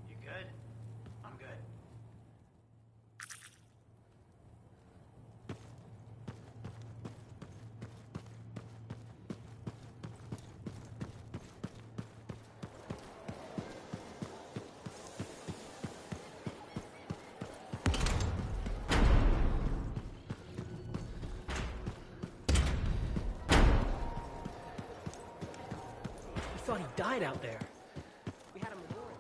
You good? I'm good. We thought he died out there. We had him aboard.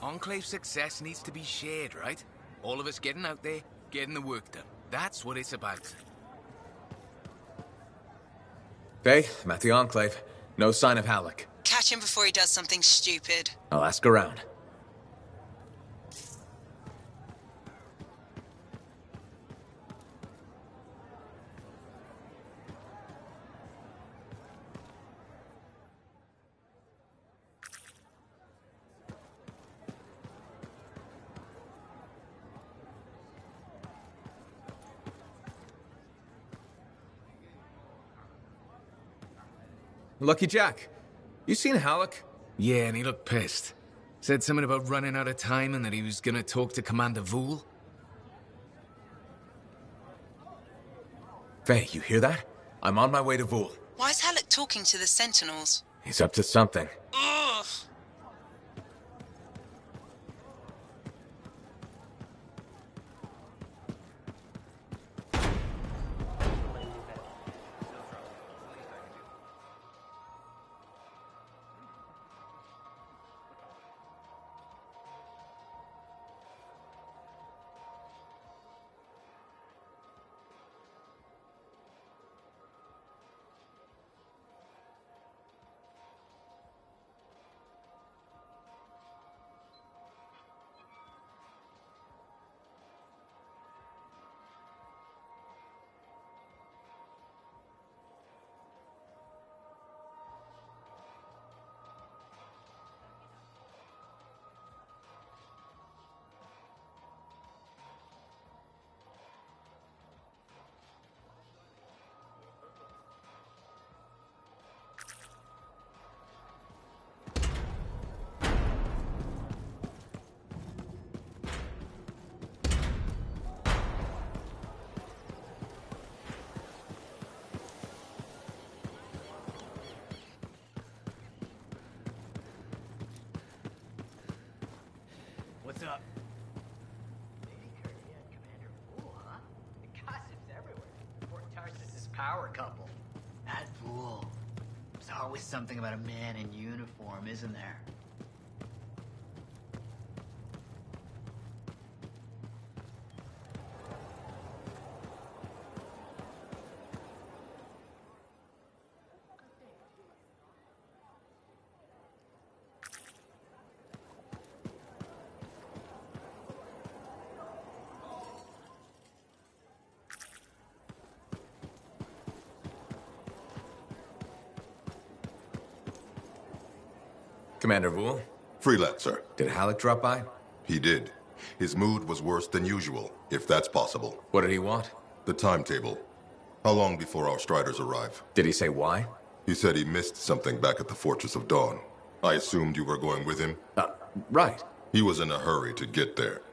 Enclave success needs to be shared, right? All of us getting out there, getting the work done. That's what it's about. Faye, I'm at the Enclave. No sign of Halleck. Catch him before he does something stupid. I'll ask around. Lucky Jack, you seen Halleck? Yeah, and he looked pissed. Said something about running out of time and that he was gonna talk to Commander Vool. Faye, you hear that? I'm on my way to Vool. Why is Halleck talking to the Sentinels? He's up to something. Ugh! What's up? Lady Cardea and Commander Vool, huh? The gossip's everywhere. Fort Tarsis' power couple. That Vool. There's always something about a man in uniform, isn't there? Commander Vool? Freelancer. Did Halleck drop by? He did. His mood was worse than usual, if that's possible. What did he want? The timetable. How long before our Striders arrive? Did he say why? He said he missed something back at the Fortress of Dawn. I assumed you were going with him? Right. He was in a hurry to get there.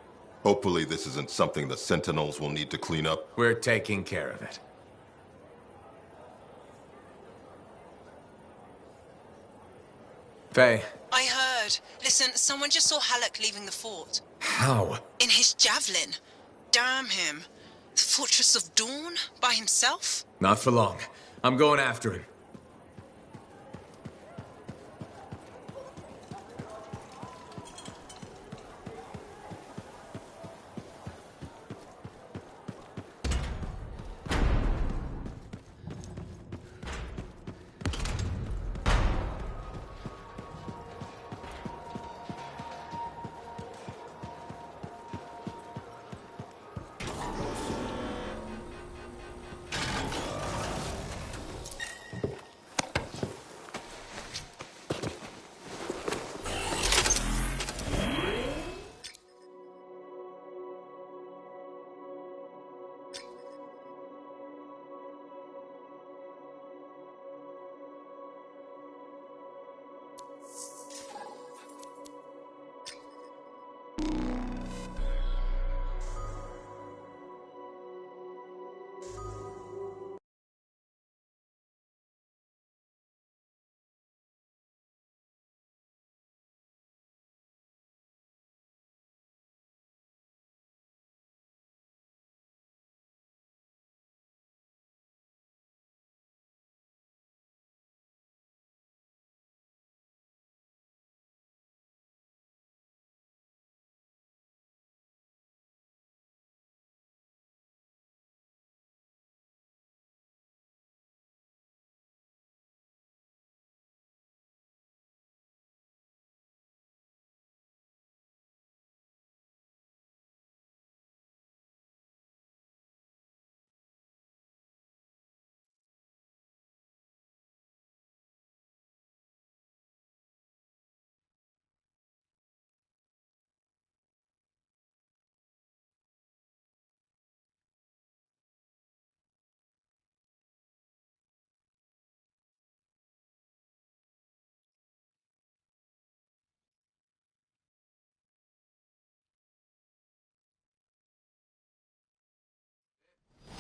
Hopefully this isn't something the Sentinels will need to clean up. We're taking care of it. Faye. I heard. Listen, someone just saw Halleck leaving the fort. How? In his javelin. Damn him. The Fortress of Dawn? By himself? Not for long. I'm going after him.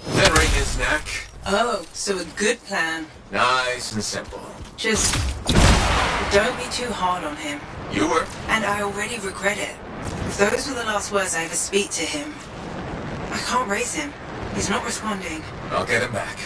That ring his neck. Oh, so a good plan. Nice and simple. Just don't be too hard on him. You were. And I already regret it. If those were the last words I ever speak to him, I can't raise him. He's not responding. I'll get him back.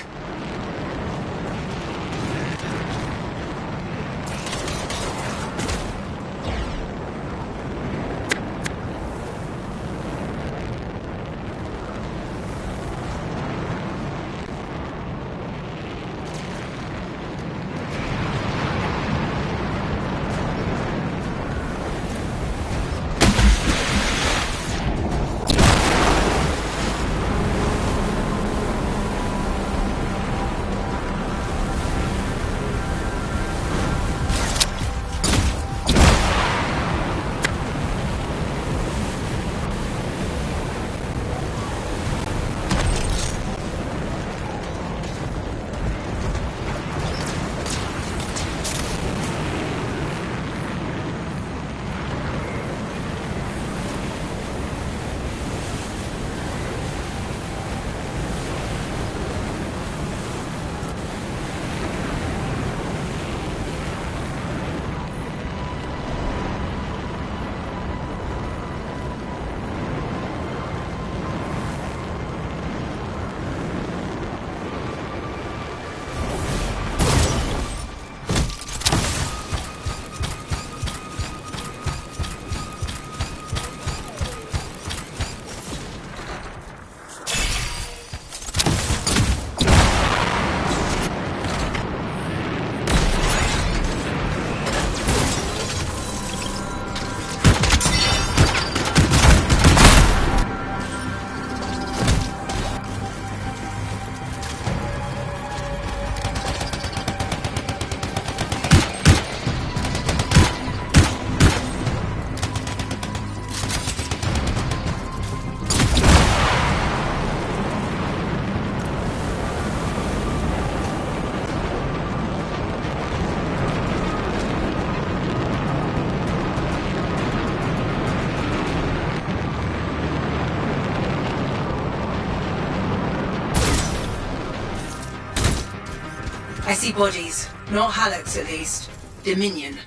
I see bodies. Not Halleck's, at least. Dominion.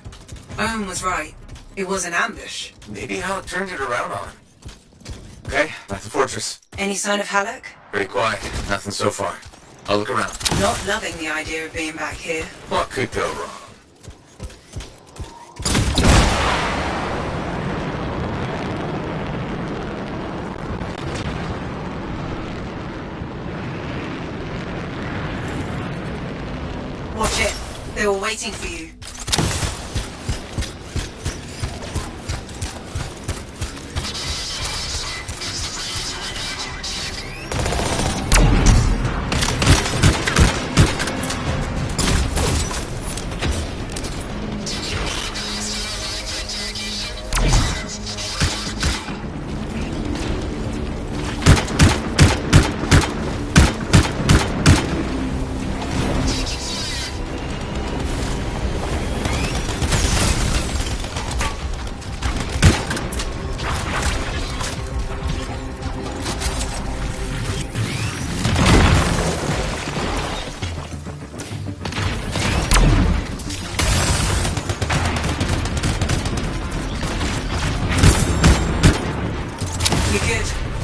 Owen was right. It was an ambush. Maybe Halleck turned it around on him. Okay, that's the fortress. Any sign of Halleck? Pretty quiet. Nothing so far. I'll look around. Not loving the idea of being back here. What could go wrong? Watch it. They were waiting for you.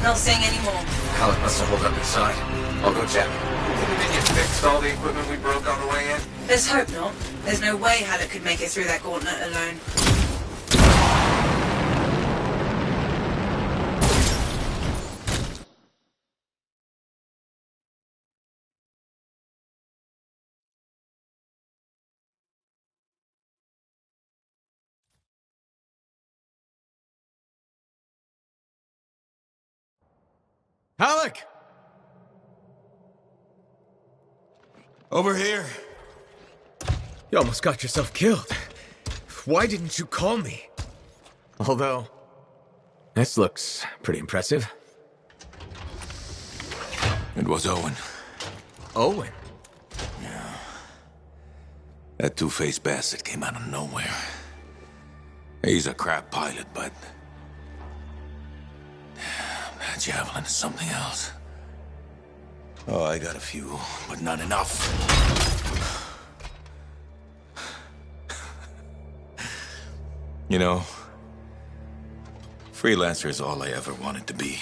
Not seeing any more. Halleck must have holed up inside. I'll go check. Did you fix all the equipment we broke on the way in? Let's hope not. There's no way Halleck could make it through that gauntlet alone. Halleck! Over here. You almost got yourself killed. Why didn't you call me? Although, this looks pretty impressive. It was Owen. Owen? Yeah. That two-faced bastard came out of nowhere. He's a crap pilot, but... that javelin is something else. Oh, I got a few, but not enough. You know, freelancer is all I ever wanted to be.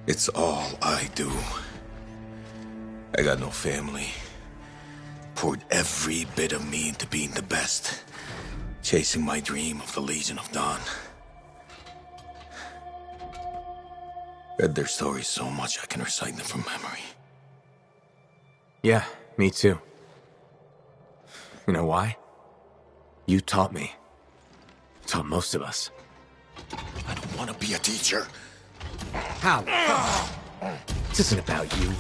It's all I do. I got no family. Poured every bit of me into being the best. Chasing my dream of the Legion of Dawn. Read their stories so much I can recite them from memory. Yeah, me too. You know why? You taught me. Taught most of us. I don't want to be a teacher. How? This isn't about you.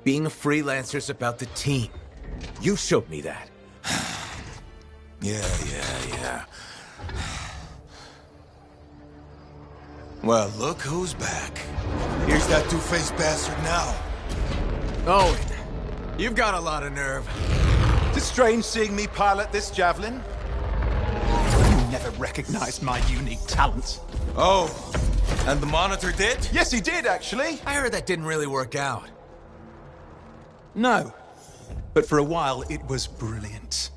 Being a freelancer is about the team. You showed me that. Yeah. Well, look who's back. Here's that two-faced bastard now. Owen, you've got a lot of nerve. It's strange seeing me pilot this javelin. You never recognized my unique talent. Oh, and the Monitor did? Yes, he did, actually. I heard that didn't really work out. No, but for a while it was brilliant.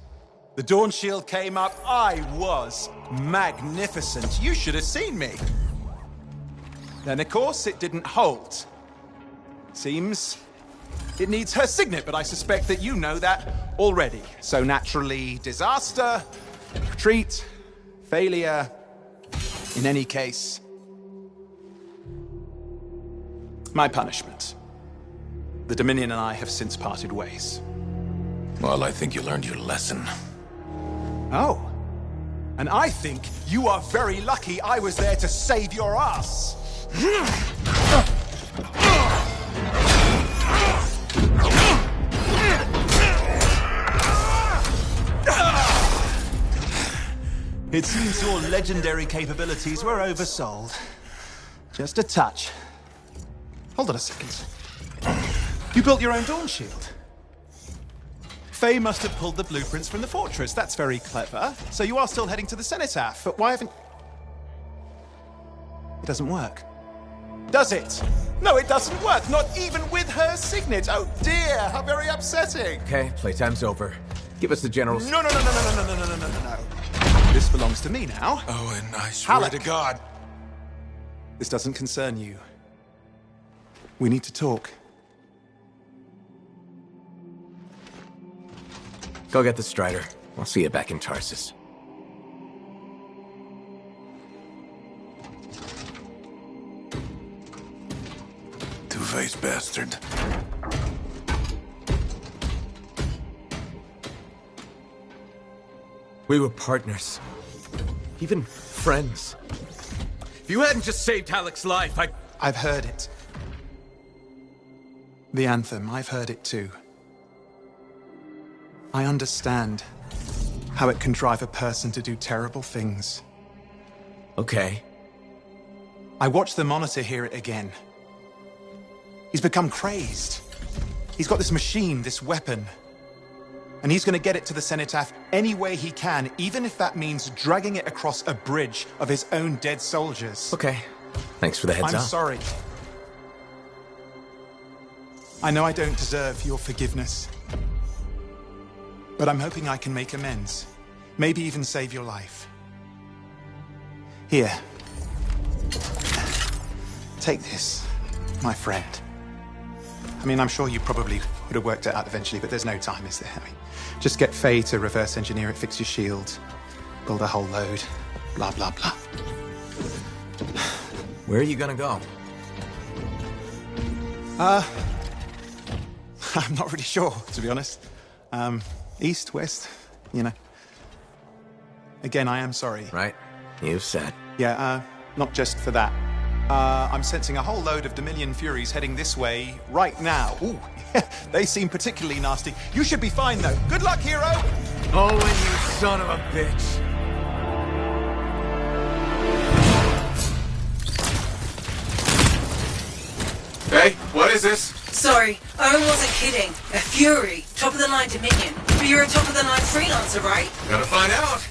The Dawn Shield came up, I was magnificent. You should have seen me. Then, of course, it didn't hold. Seems it needs her signet, but I suspect that you know that already. So naturally, disaster, retreat, failure. In any case, my punishment. The Dominion and I have since parted ways. Well, I think you learned your lesson. Oh. And I think you are very lucky I was there to save your ass. It seems your legendary capabilities were oversold. Just a touch. Hold on a second. You built your own Dawn Shield. Faye must have pulled the blueprints from the fortress. That's very clever. So you are still heading to the Cenotaph, but why haven't... It doesn't work. Does it? No, it doesn't work. Not even with her signet. Oh dear, how very upsetting. Okay, playtime's over. Give us the general's... No. this belongs to me now. Oh, and I swear to God. This doesn't concern you. We need to talk. Go get the Strider. I'll see you back in Tarsus. Two-faced bastard. We were partners. Even friends. If you hadn't just saved Halleck's life, I've heard it. The Anthem, I've heard it too. I understand how it can drive a person to do terrible things. Okay. I watched the Monitor hear it again. He's become crazed. He's got this machine, this weapon. And he's gonna get it to the Cenotaph any way he can, even if that means dragging it across a bridge of his own dead soldiers. Okay. Thanks for the heads up. I'm sorry. I know I don't deserve your forgiveness. But I'm hoping I can make amends. Maybe even save your life. Here. Take this, my friend. I mean, I'm sure you probably would have worked it out eventually, but there's no time, is there? I mean, just get Faye to reverse engineer it, fix your shield, build a whole load, blah, blah, blah. Where are you gonna go? I'm not really sure, to be honest. East, west, you know. Again, I am sorry. Right. You've said. Yeah, not just for that. I'm sensing a whole load of Dominion Furies heading this way right now. Ooh, they seem particularly nasty. You should be fine, though. Good luck, hero! Oh, and you son of a bitch. Hey, what is this? Sorry, Owen wasn't kidding. A Fury, top-of-the-line Dominion. But you're a top-of-the-line freelancer, right? Gotta find out.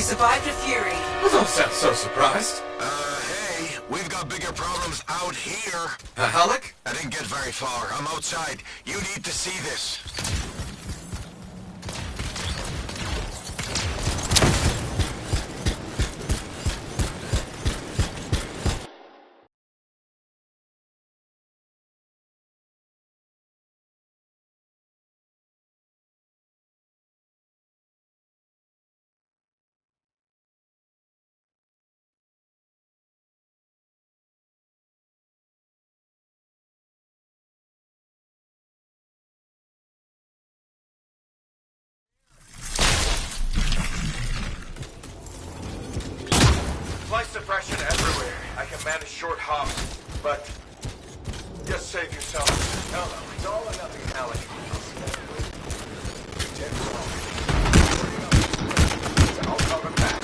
survived a Fury. Well, don't sound so surprised. Hey, we've got bigger problems out here. Halleck? I didn't get very far. I'm outside. You need to see this. Flight suppression everywhere. I can manage short hops, but just save yourself. No, it's all or nothing, Halleck. Dead wrong. I'll cover back.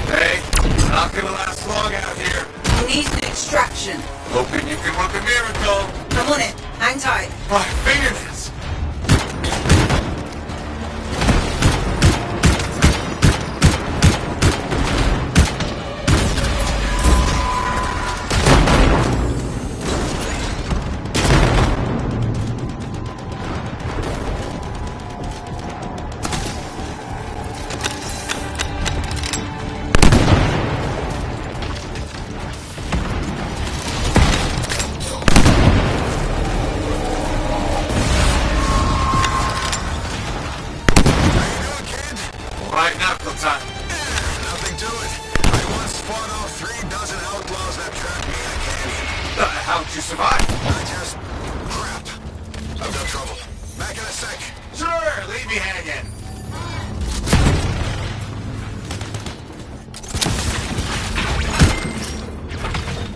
Hey, not gonna last long out here. We need an extraction. Hoping you can work a miracle. I'm on it. Hang tight. My fingernails. survive? I just... crap. I've got trouble. Back in a sec. Sure, leave me hanging.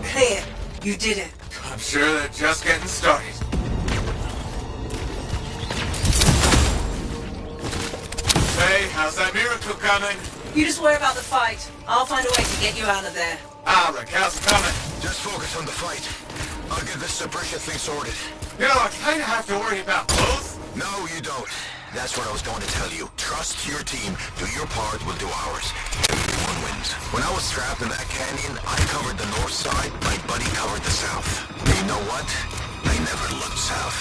Clear. You did it. I'm sure they're just getting started. Hey, how's that miracle coming? You just worry about the fight. I'll find a way to get you out of there. Alec, how's it coming? Just focus on the fight. I'll get this suppression thing sorted. You know, I kinda have to worry about both. No, you don't. That's what I was going to tell you. Trust your team. Do your part, we'll do ours. Everyone wins. When I was trapped in that canyon, I covered the north side, my buddy covered the south. And you know what? I never looked south.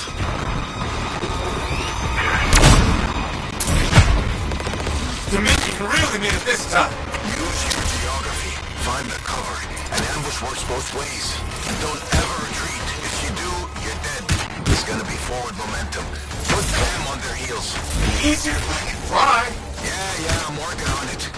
Dimitri can really mean it this time. Use your geography. Find the cover. An ambush works both ways. Don't ever retreat. If you do, you're dead. It's gonna be forward momentum. Put them on their heels. Easier if I can fly. Yeah, I'm working on it.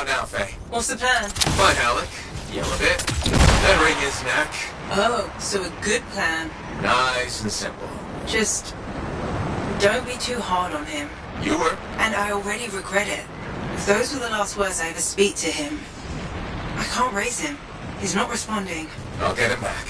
now, Faye? What's the plan? Find Alec, yell a bit, then wring his neck. Oh, so a good plan. Nice and simple. Just don't be too hard on him. You were. And I already regret it. If those were the last words I ever speak to him, I can't raise him. He's not responding. I'll get him back.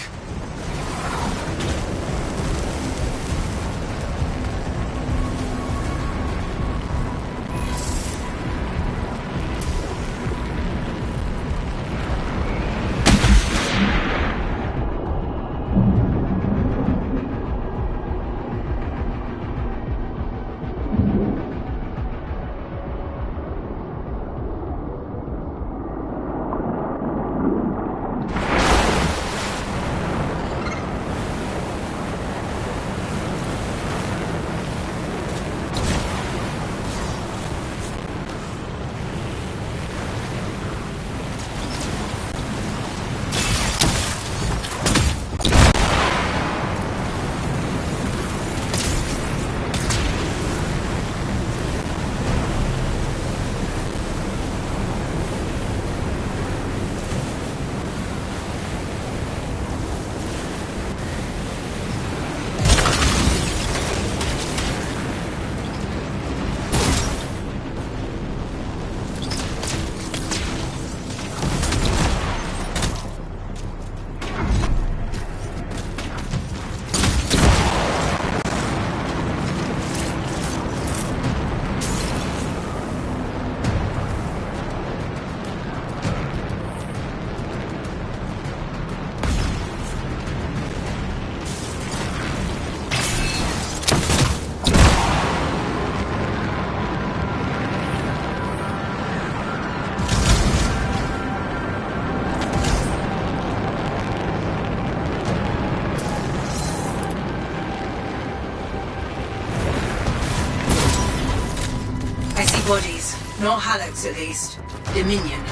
Bodies. Not Halleck's, at least. Dominion.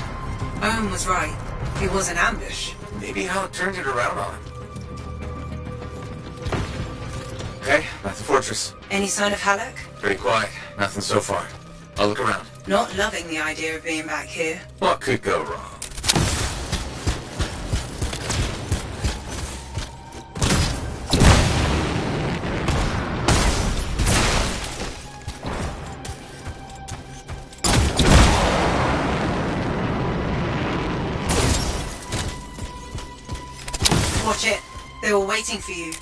Owen was right. It was an ambush. Maybe Halleck turned it around on him. Okay, at the fortress. Any sign of Halleck? Pretty quiet. Nothing so far. I'll look around. Not loving the idea of being back here. What could go wrong? Watch it. They were waiting for you.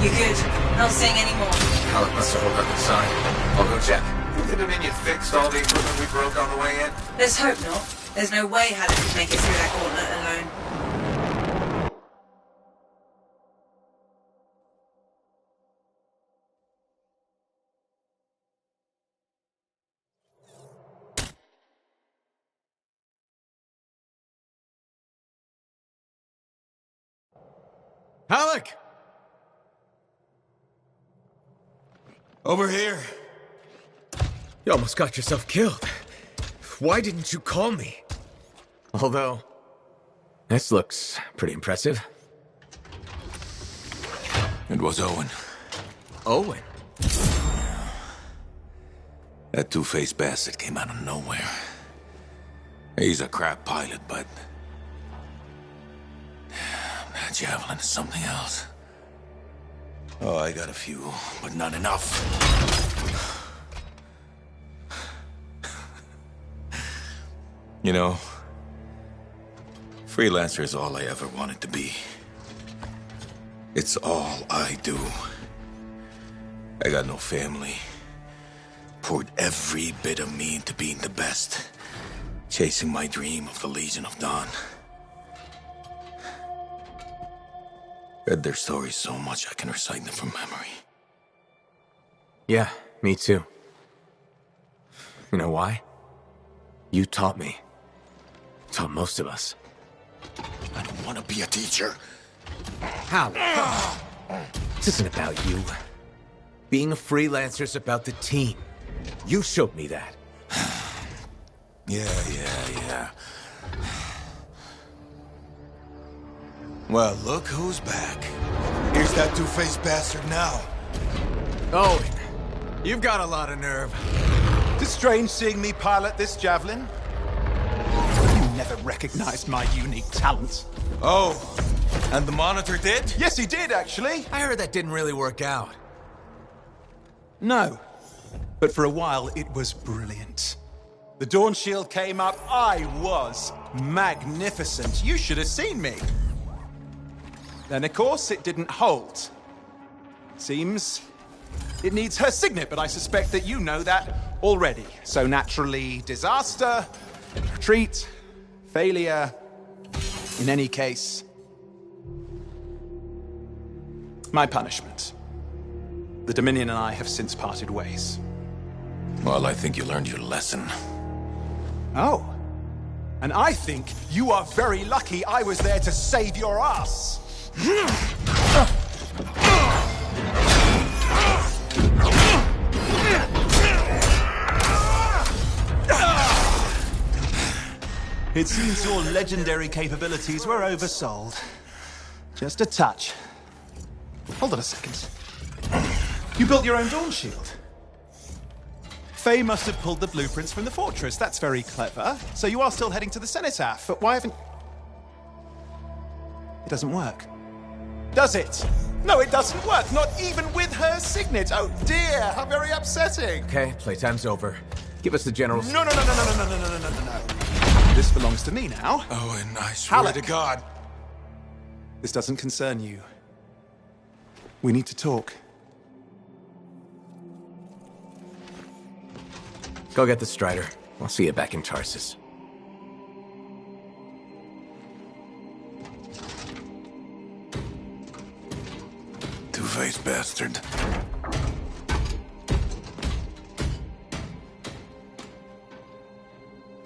You good? Not seeing any more. Halleck must have rolled up the sign. I'll go check. Think the Dominion fixed all the equipment we broke on the way in? Let's hope not. There's no way Halleck could make it through that gauntlet alone. Halleck! Over here. You almost got yourself killed. Why didn't you call me? Although, this looks pretty impressive. It was Owen. Owen? That two-faced bastard came out of nowhere. He's a crap pilot, but that javelin is something else. Oh, I got a few, but not enough. You know, freelancer is all I ever wanted to be. It's all I do. I got no family. Poured every bit of me into being the best. Chasing my dream of the Legion of Dawn. Read their stories so much I can recite them from memory. Yeah, me too. You know why? You taught me. Taught most of us. I don't want to be a teacher. How? This isn't about you. Being a freelancer is about the team. You showed me that. Yeah. Well, look who's back. Here's that two-faced bastard now. Owen, you've got a lot of nerve. It's strange seeing me pilot this javelin. You never recognized my unique talent. Oh, and the monitor did? Yes, he did, actually. I heard that didn't really work out. No, but for a while it was brilliant. The Dawn Shield came up, I was magnificent. You should have seen me. Then, of course, it didn't hold. Seems it needs her signet, but I suspect that you know that already. So naturally, disaster, retreat, failure. In any case, my punishment. The Dominion and I have since parted ways. Well, I think you learned your lesson. Oh. And I think you are very lucky I was there to save your ass. It seems your legendary capabilities were oversold. Just a touch. Hold on a second. You built your own Dawn Shield. Faye must have pulled the blueprints from the fortress. That's very clever. So you are still heading to the cenotaph, but why haven't... It doesn't work. Does it? No, it doesn't work. Not even with her signet. Oh dear, how very upsetting. Okay, playtime's over. Give us the general's... No. This belongs to me now. Oh, and I swear to God. This doesn't concern you. We need to talk. Go get the Strider. I'll see you back in Tarsus. Two-faced bastard.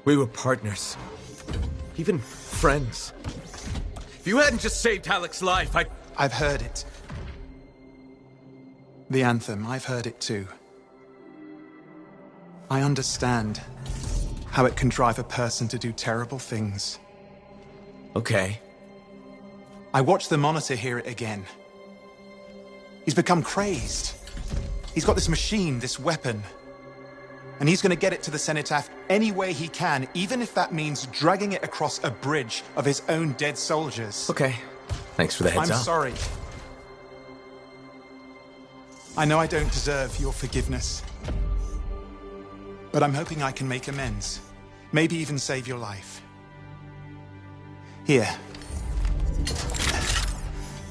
We were partners. Even friends. If you hadn't just saved Halleck's life, I've heard it. The Anthem, I've heard it too. I understand how it can drive a person to do terrible things. Okay. I watched the Monitor hear it again. He's become crazed. He's got this machine, this weapon. And he's going to get it to the Cenotaph any way he can, even if that means dragging it across a bridge of his own dead soldiers. Okay. Thanks for the heads up. I'm sorry. I know I don't deserve your forgiveness. But I'm hoping I can make amends. Maybe even save your life. Here.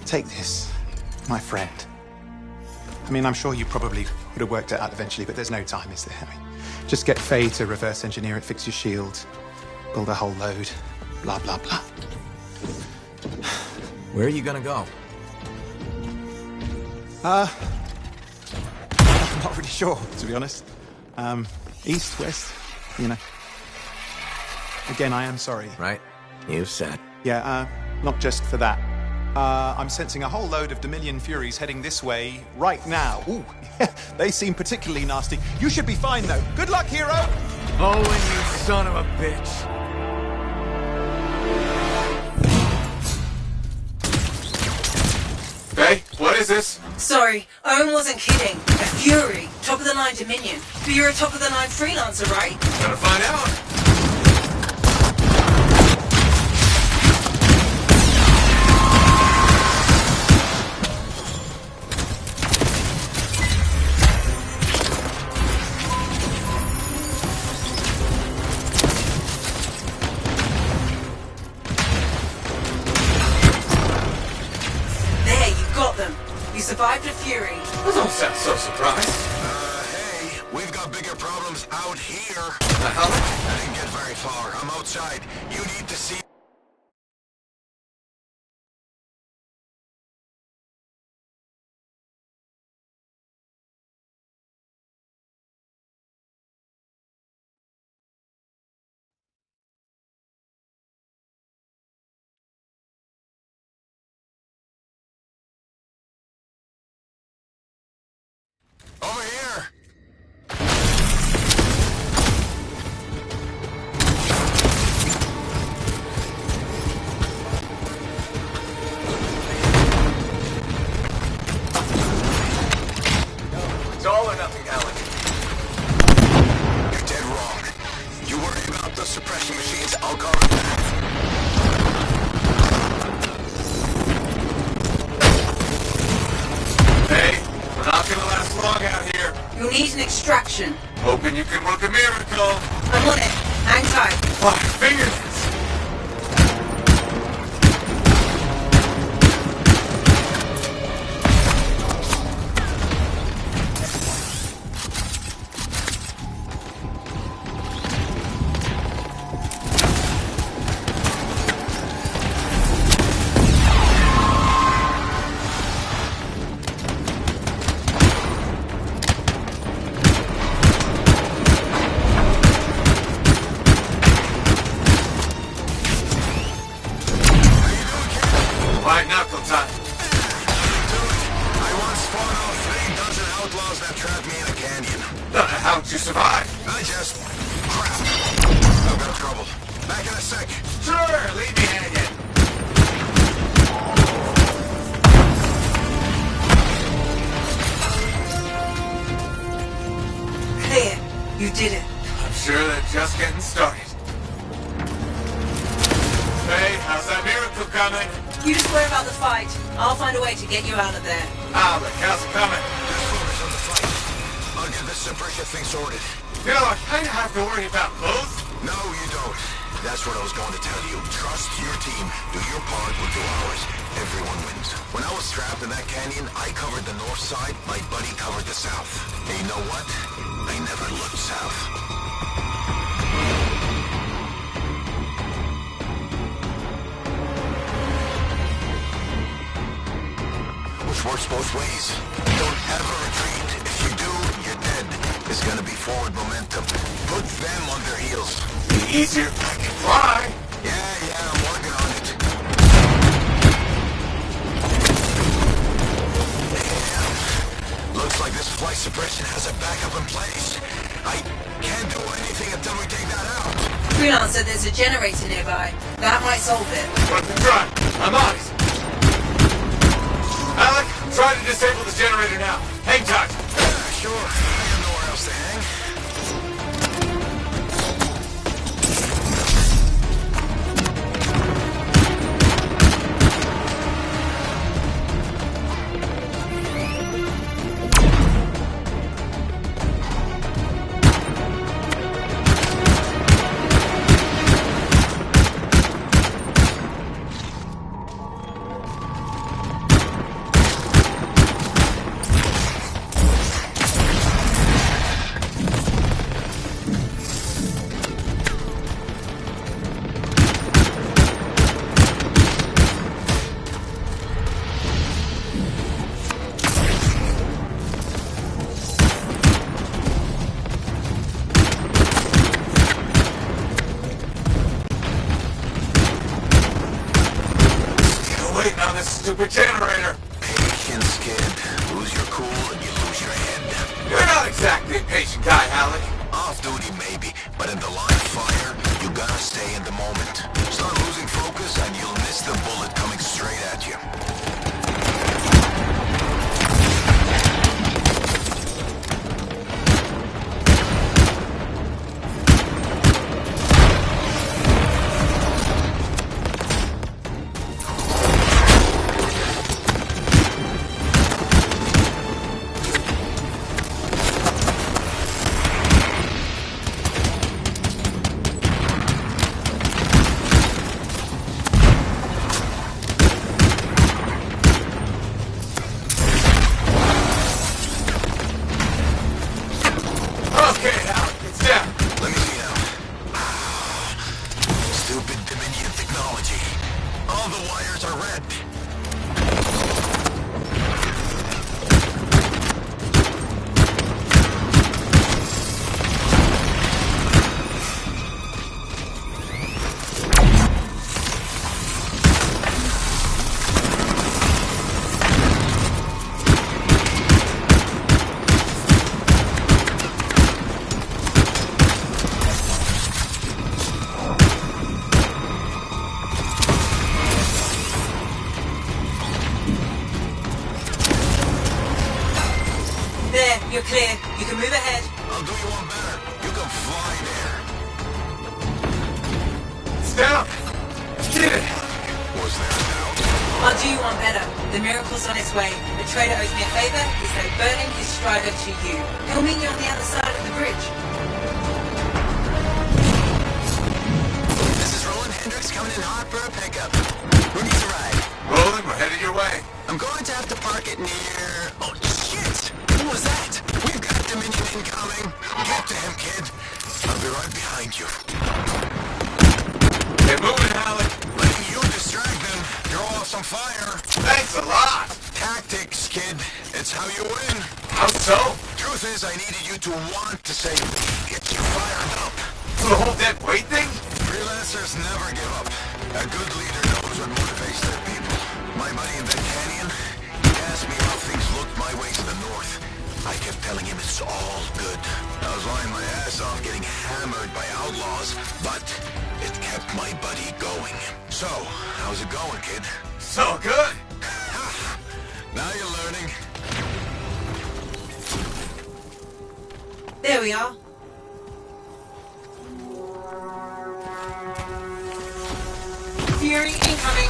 Take this, my friend. I mean, I'm sure you probably would have worked it out eventually, but there's no time, is there? I mean, just get Faye to reverse engineer it, fix your shield, build a whole load, blah, blah, blah. Where are you gonna go? I'm not really sure, to be honest. East, west, you know. Again, I am sorry. Right. You said. Yeah, not just for that. I'm sensing a whole load of Dominion Furies heading this way right now. Ooh, they seem particularly nasty. You should be fine, though. Good luck, hero! Oh, and you son of a bitch. Hey, what is this? Sorry, Owen wasn't kidding. A Fury, top-of-the-line Dominion. But you're a top-of-the-line freelancer, right? Gonna find out. There, you got them. You survived a Fury. Don't sound so surprised. Hey, we've got bigger problems out here. I didn't get very far. I'm outside. You need to see... suppression machines. I'll cover that. Hey, we're not gonna last long out here. You'll need an extraction. Hoping you can work a miracle. I'm on it. Hang tight. My fingernails. How'd you survive? I just... crap. I've got trouble. Back in a sec. Sure, leave me hanging. Clear. You did it. I'm sure they're just getting started. Hey, how's that miracle coming? You just worry about the fight. I'll find a way to get you out of there. Alec, how's it coming? Just focus on the fight. I'll get this suppression thing sorted. You know, I kind of have to worry about both. No, you don't. That's what I was going to tell you. Trust your team. Do your part, we'll do ours. Everyone wins. When I was trapped in that canyon, I covered the north side, my buddy covered the south. And you know what? I never looked south. Which works both ways. Don't ever retreat. If you do, you're dead. There's gonna be forward momentum. Put them on their heels. Easier if I can fly. Yeah, I'm working on it. Damn. Looks like this flight suppression has a backup in place. I can't do anything until we take that out. Freelancer, there's a generator nearby. That might solve it. Worth the try. I'm on it. Alec, try to disable the generator now. Hang tight. Yeah, sure. I have nowhere else to hang. Stupid generator. Patience, kid. Lose your cool and you lose your head. You're not exactly a patient guy, Alec. Off duty, maybe, but in the line of fire, you gotta stay in the moment. Start losing focus and you'll miss the bullet coming straight at you. The miracle's on its way. The trader owes me a favor. He's now burning his strider to you. He'll meet you on the other side of the bridge. This is Roland Hendricks coming in hot for a pickup. Who needs a ride? Roland, we're headed your way. I'm going to have to park it near... Oh, shit! What was that? We've got Dominion incoming. Get to him, kid. I'll be right behind you. Get moving, Alec. Letting you distract them. You're all off some fire. Thanks a lot. Tactics, kid. It's how you win. How so? Truth is, I needed you to want to say, get you fired up. For the whole dead weight thing? Freelancers never give up. A good leader knows what motivates their people. My buddy in that canyon, he asked me how things looked my way to the north. I kept telling him it's all good. I was lying my ass off getting hammered by outlaws, but it kept my buddy going. So, how's it going, kid? So good. Now you're learning. There we are. Fury incoming.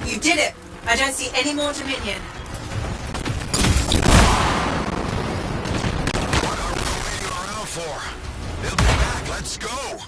You did it! I don't see any more Dominion. What are we waiting around for? They'll be back. Let's go.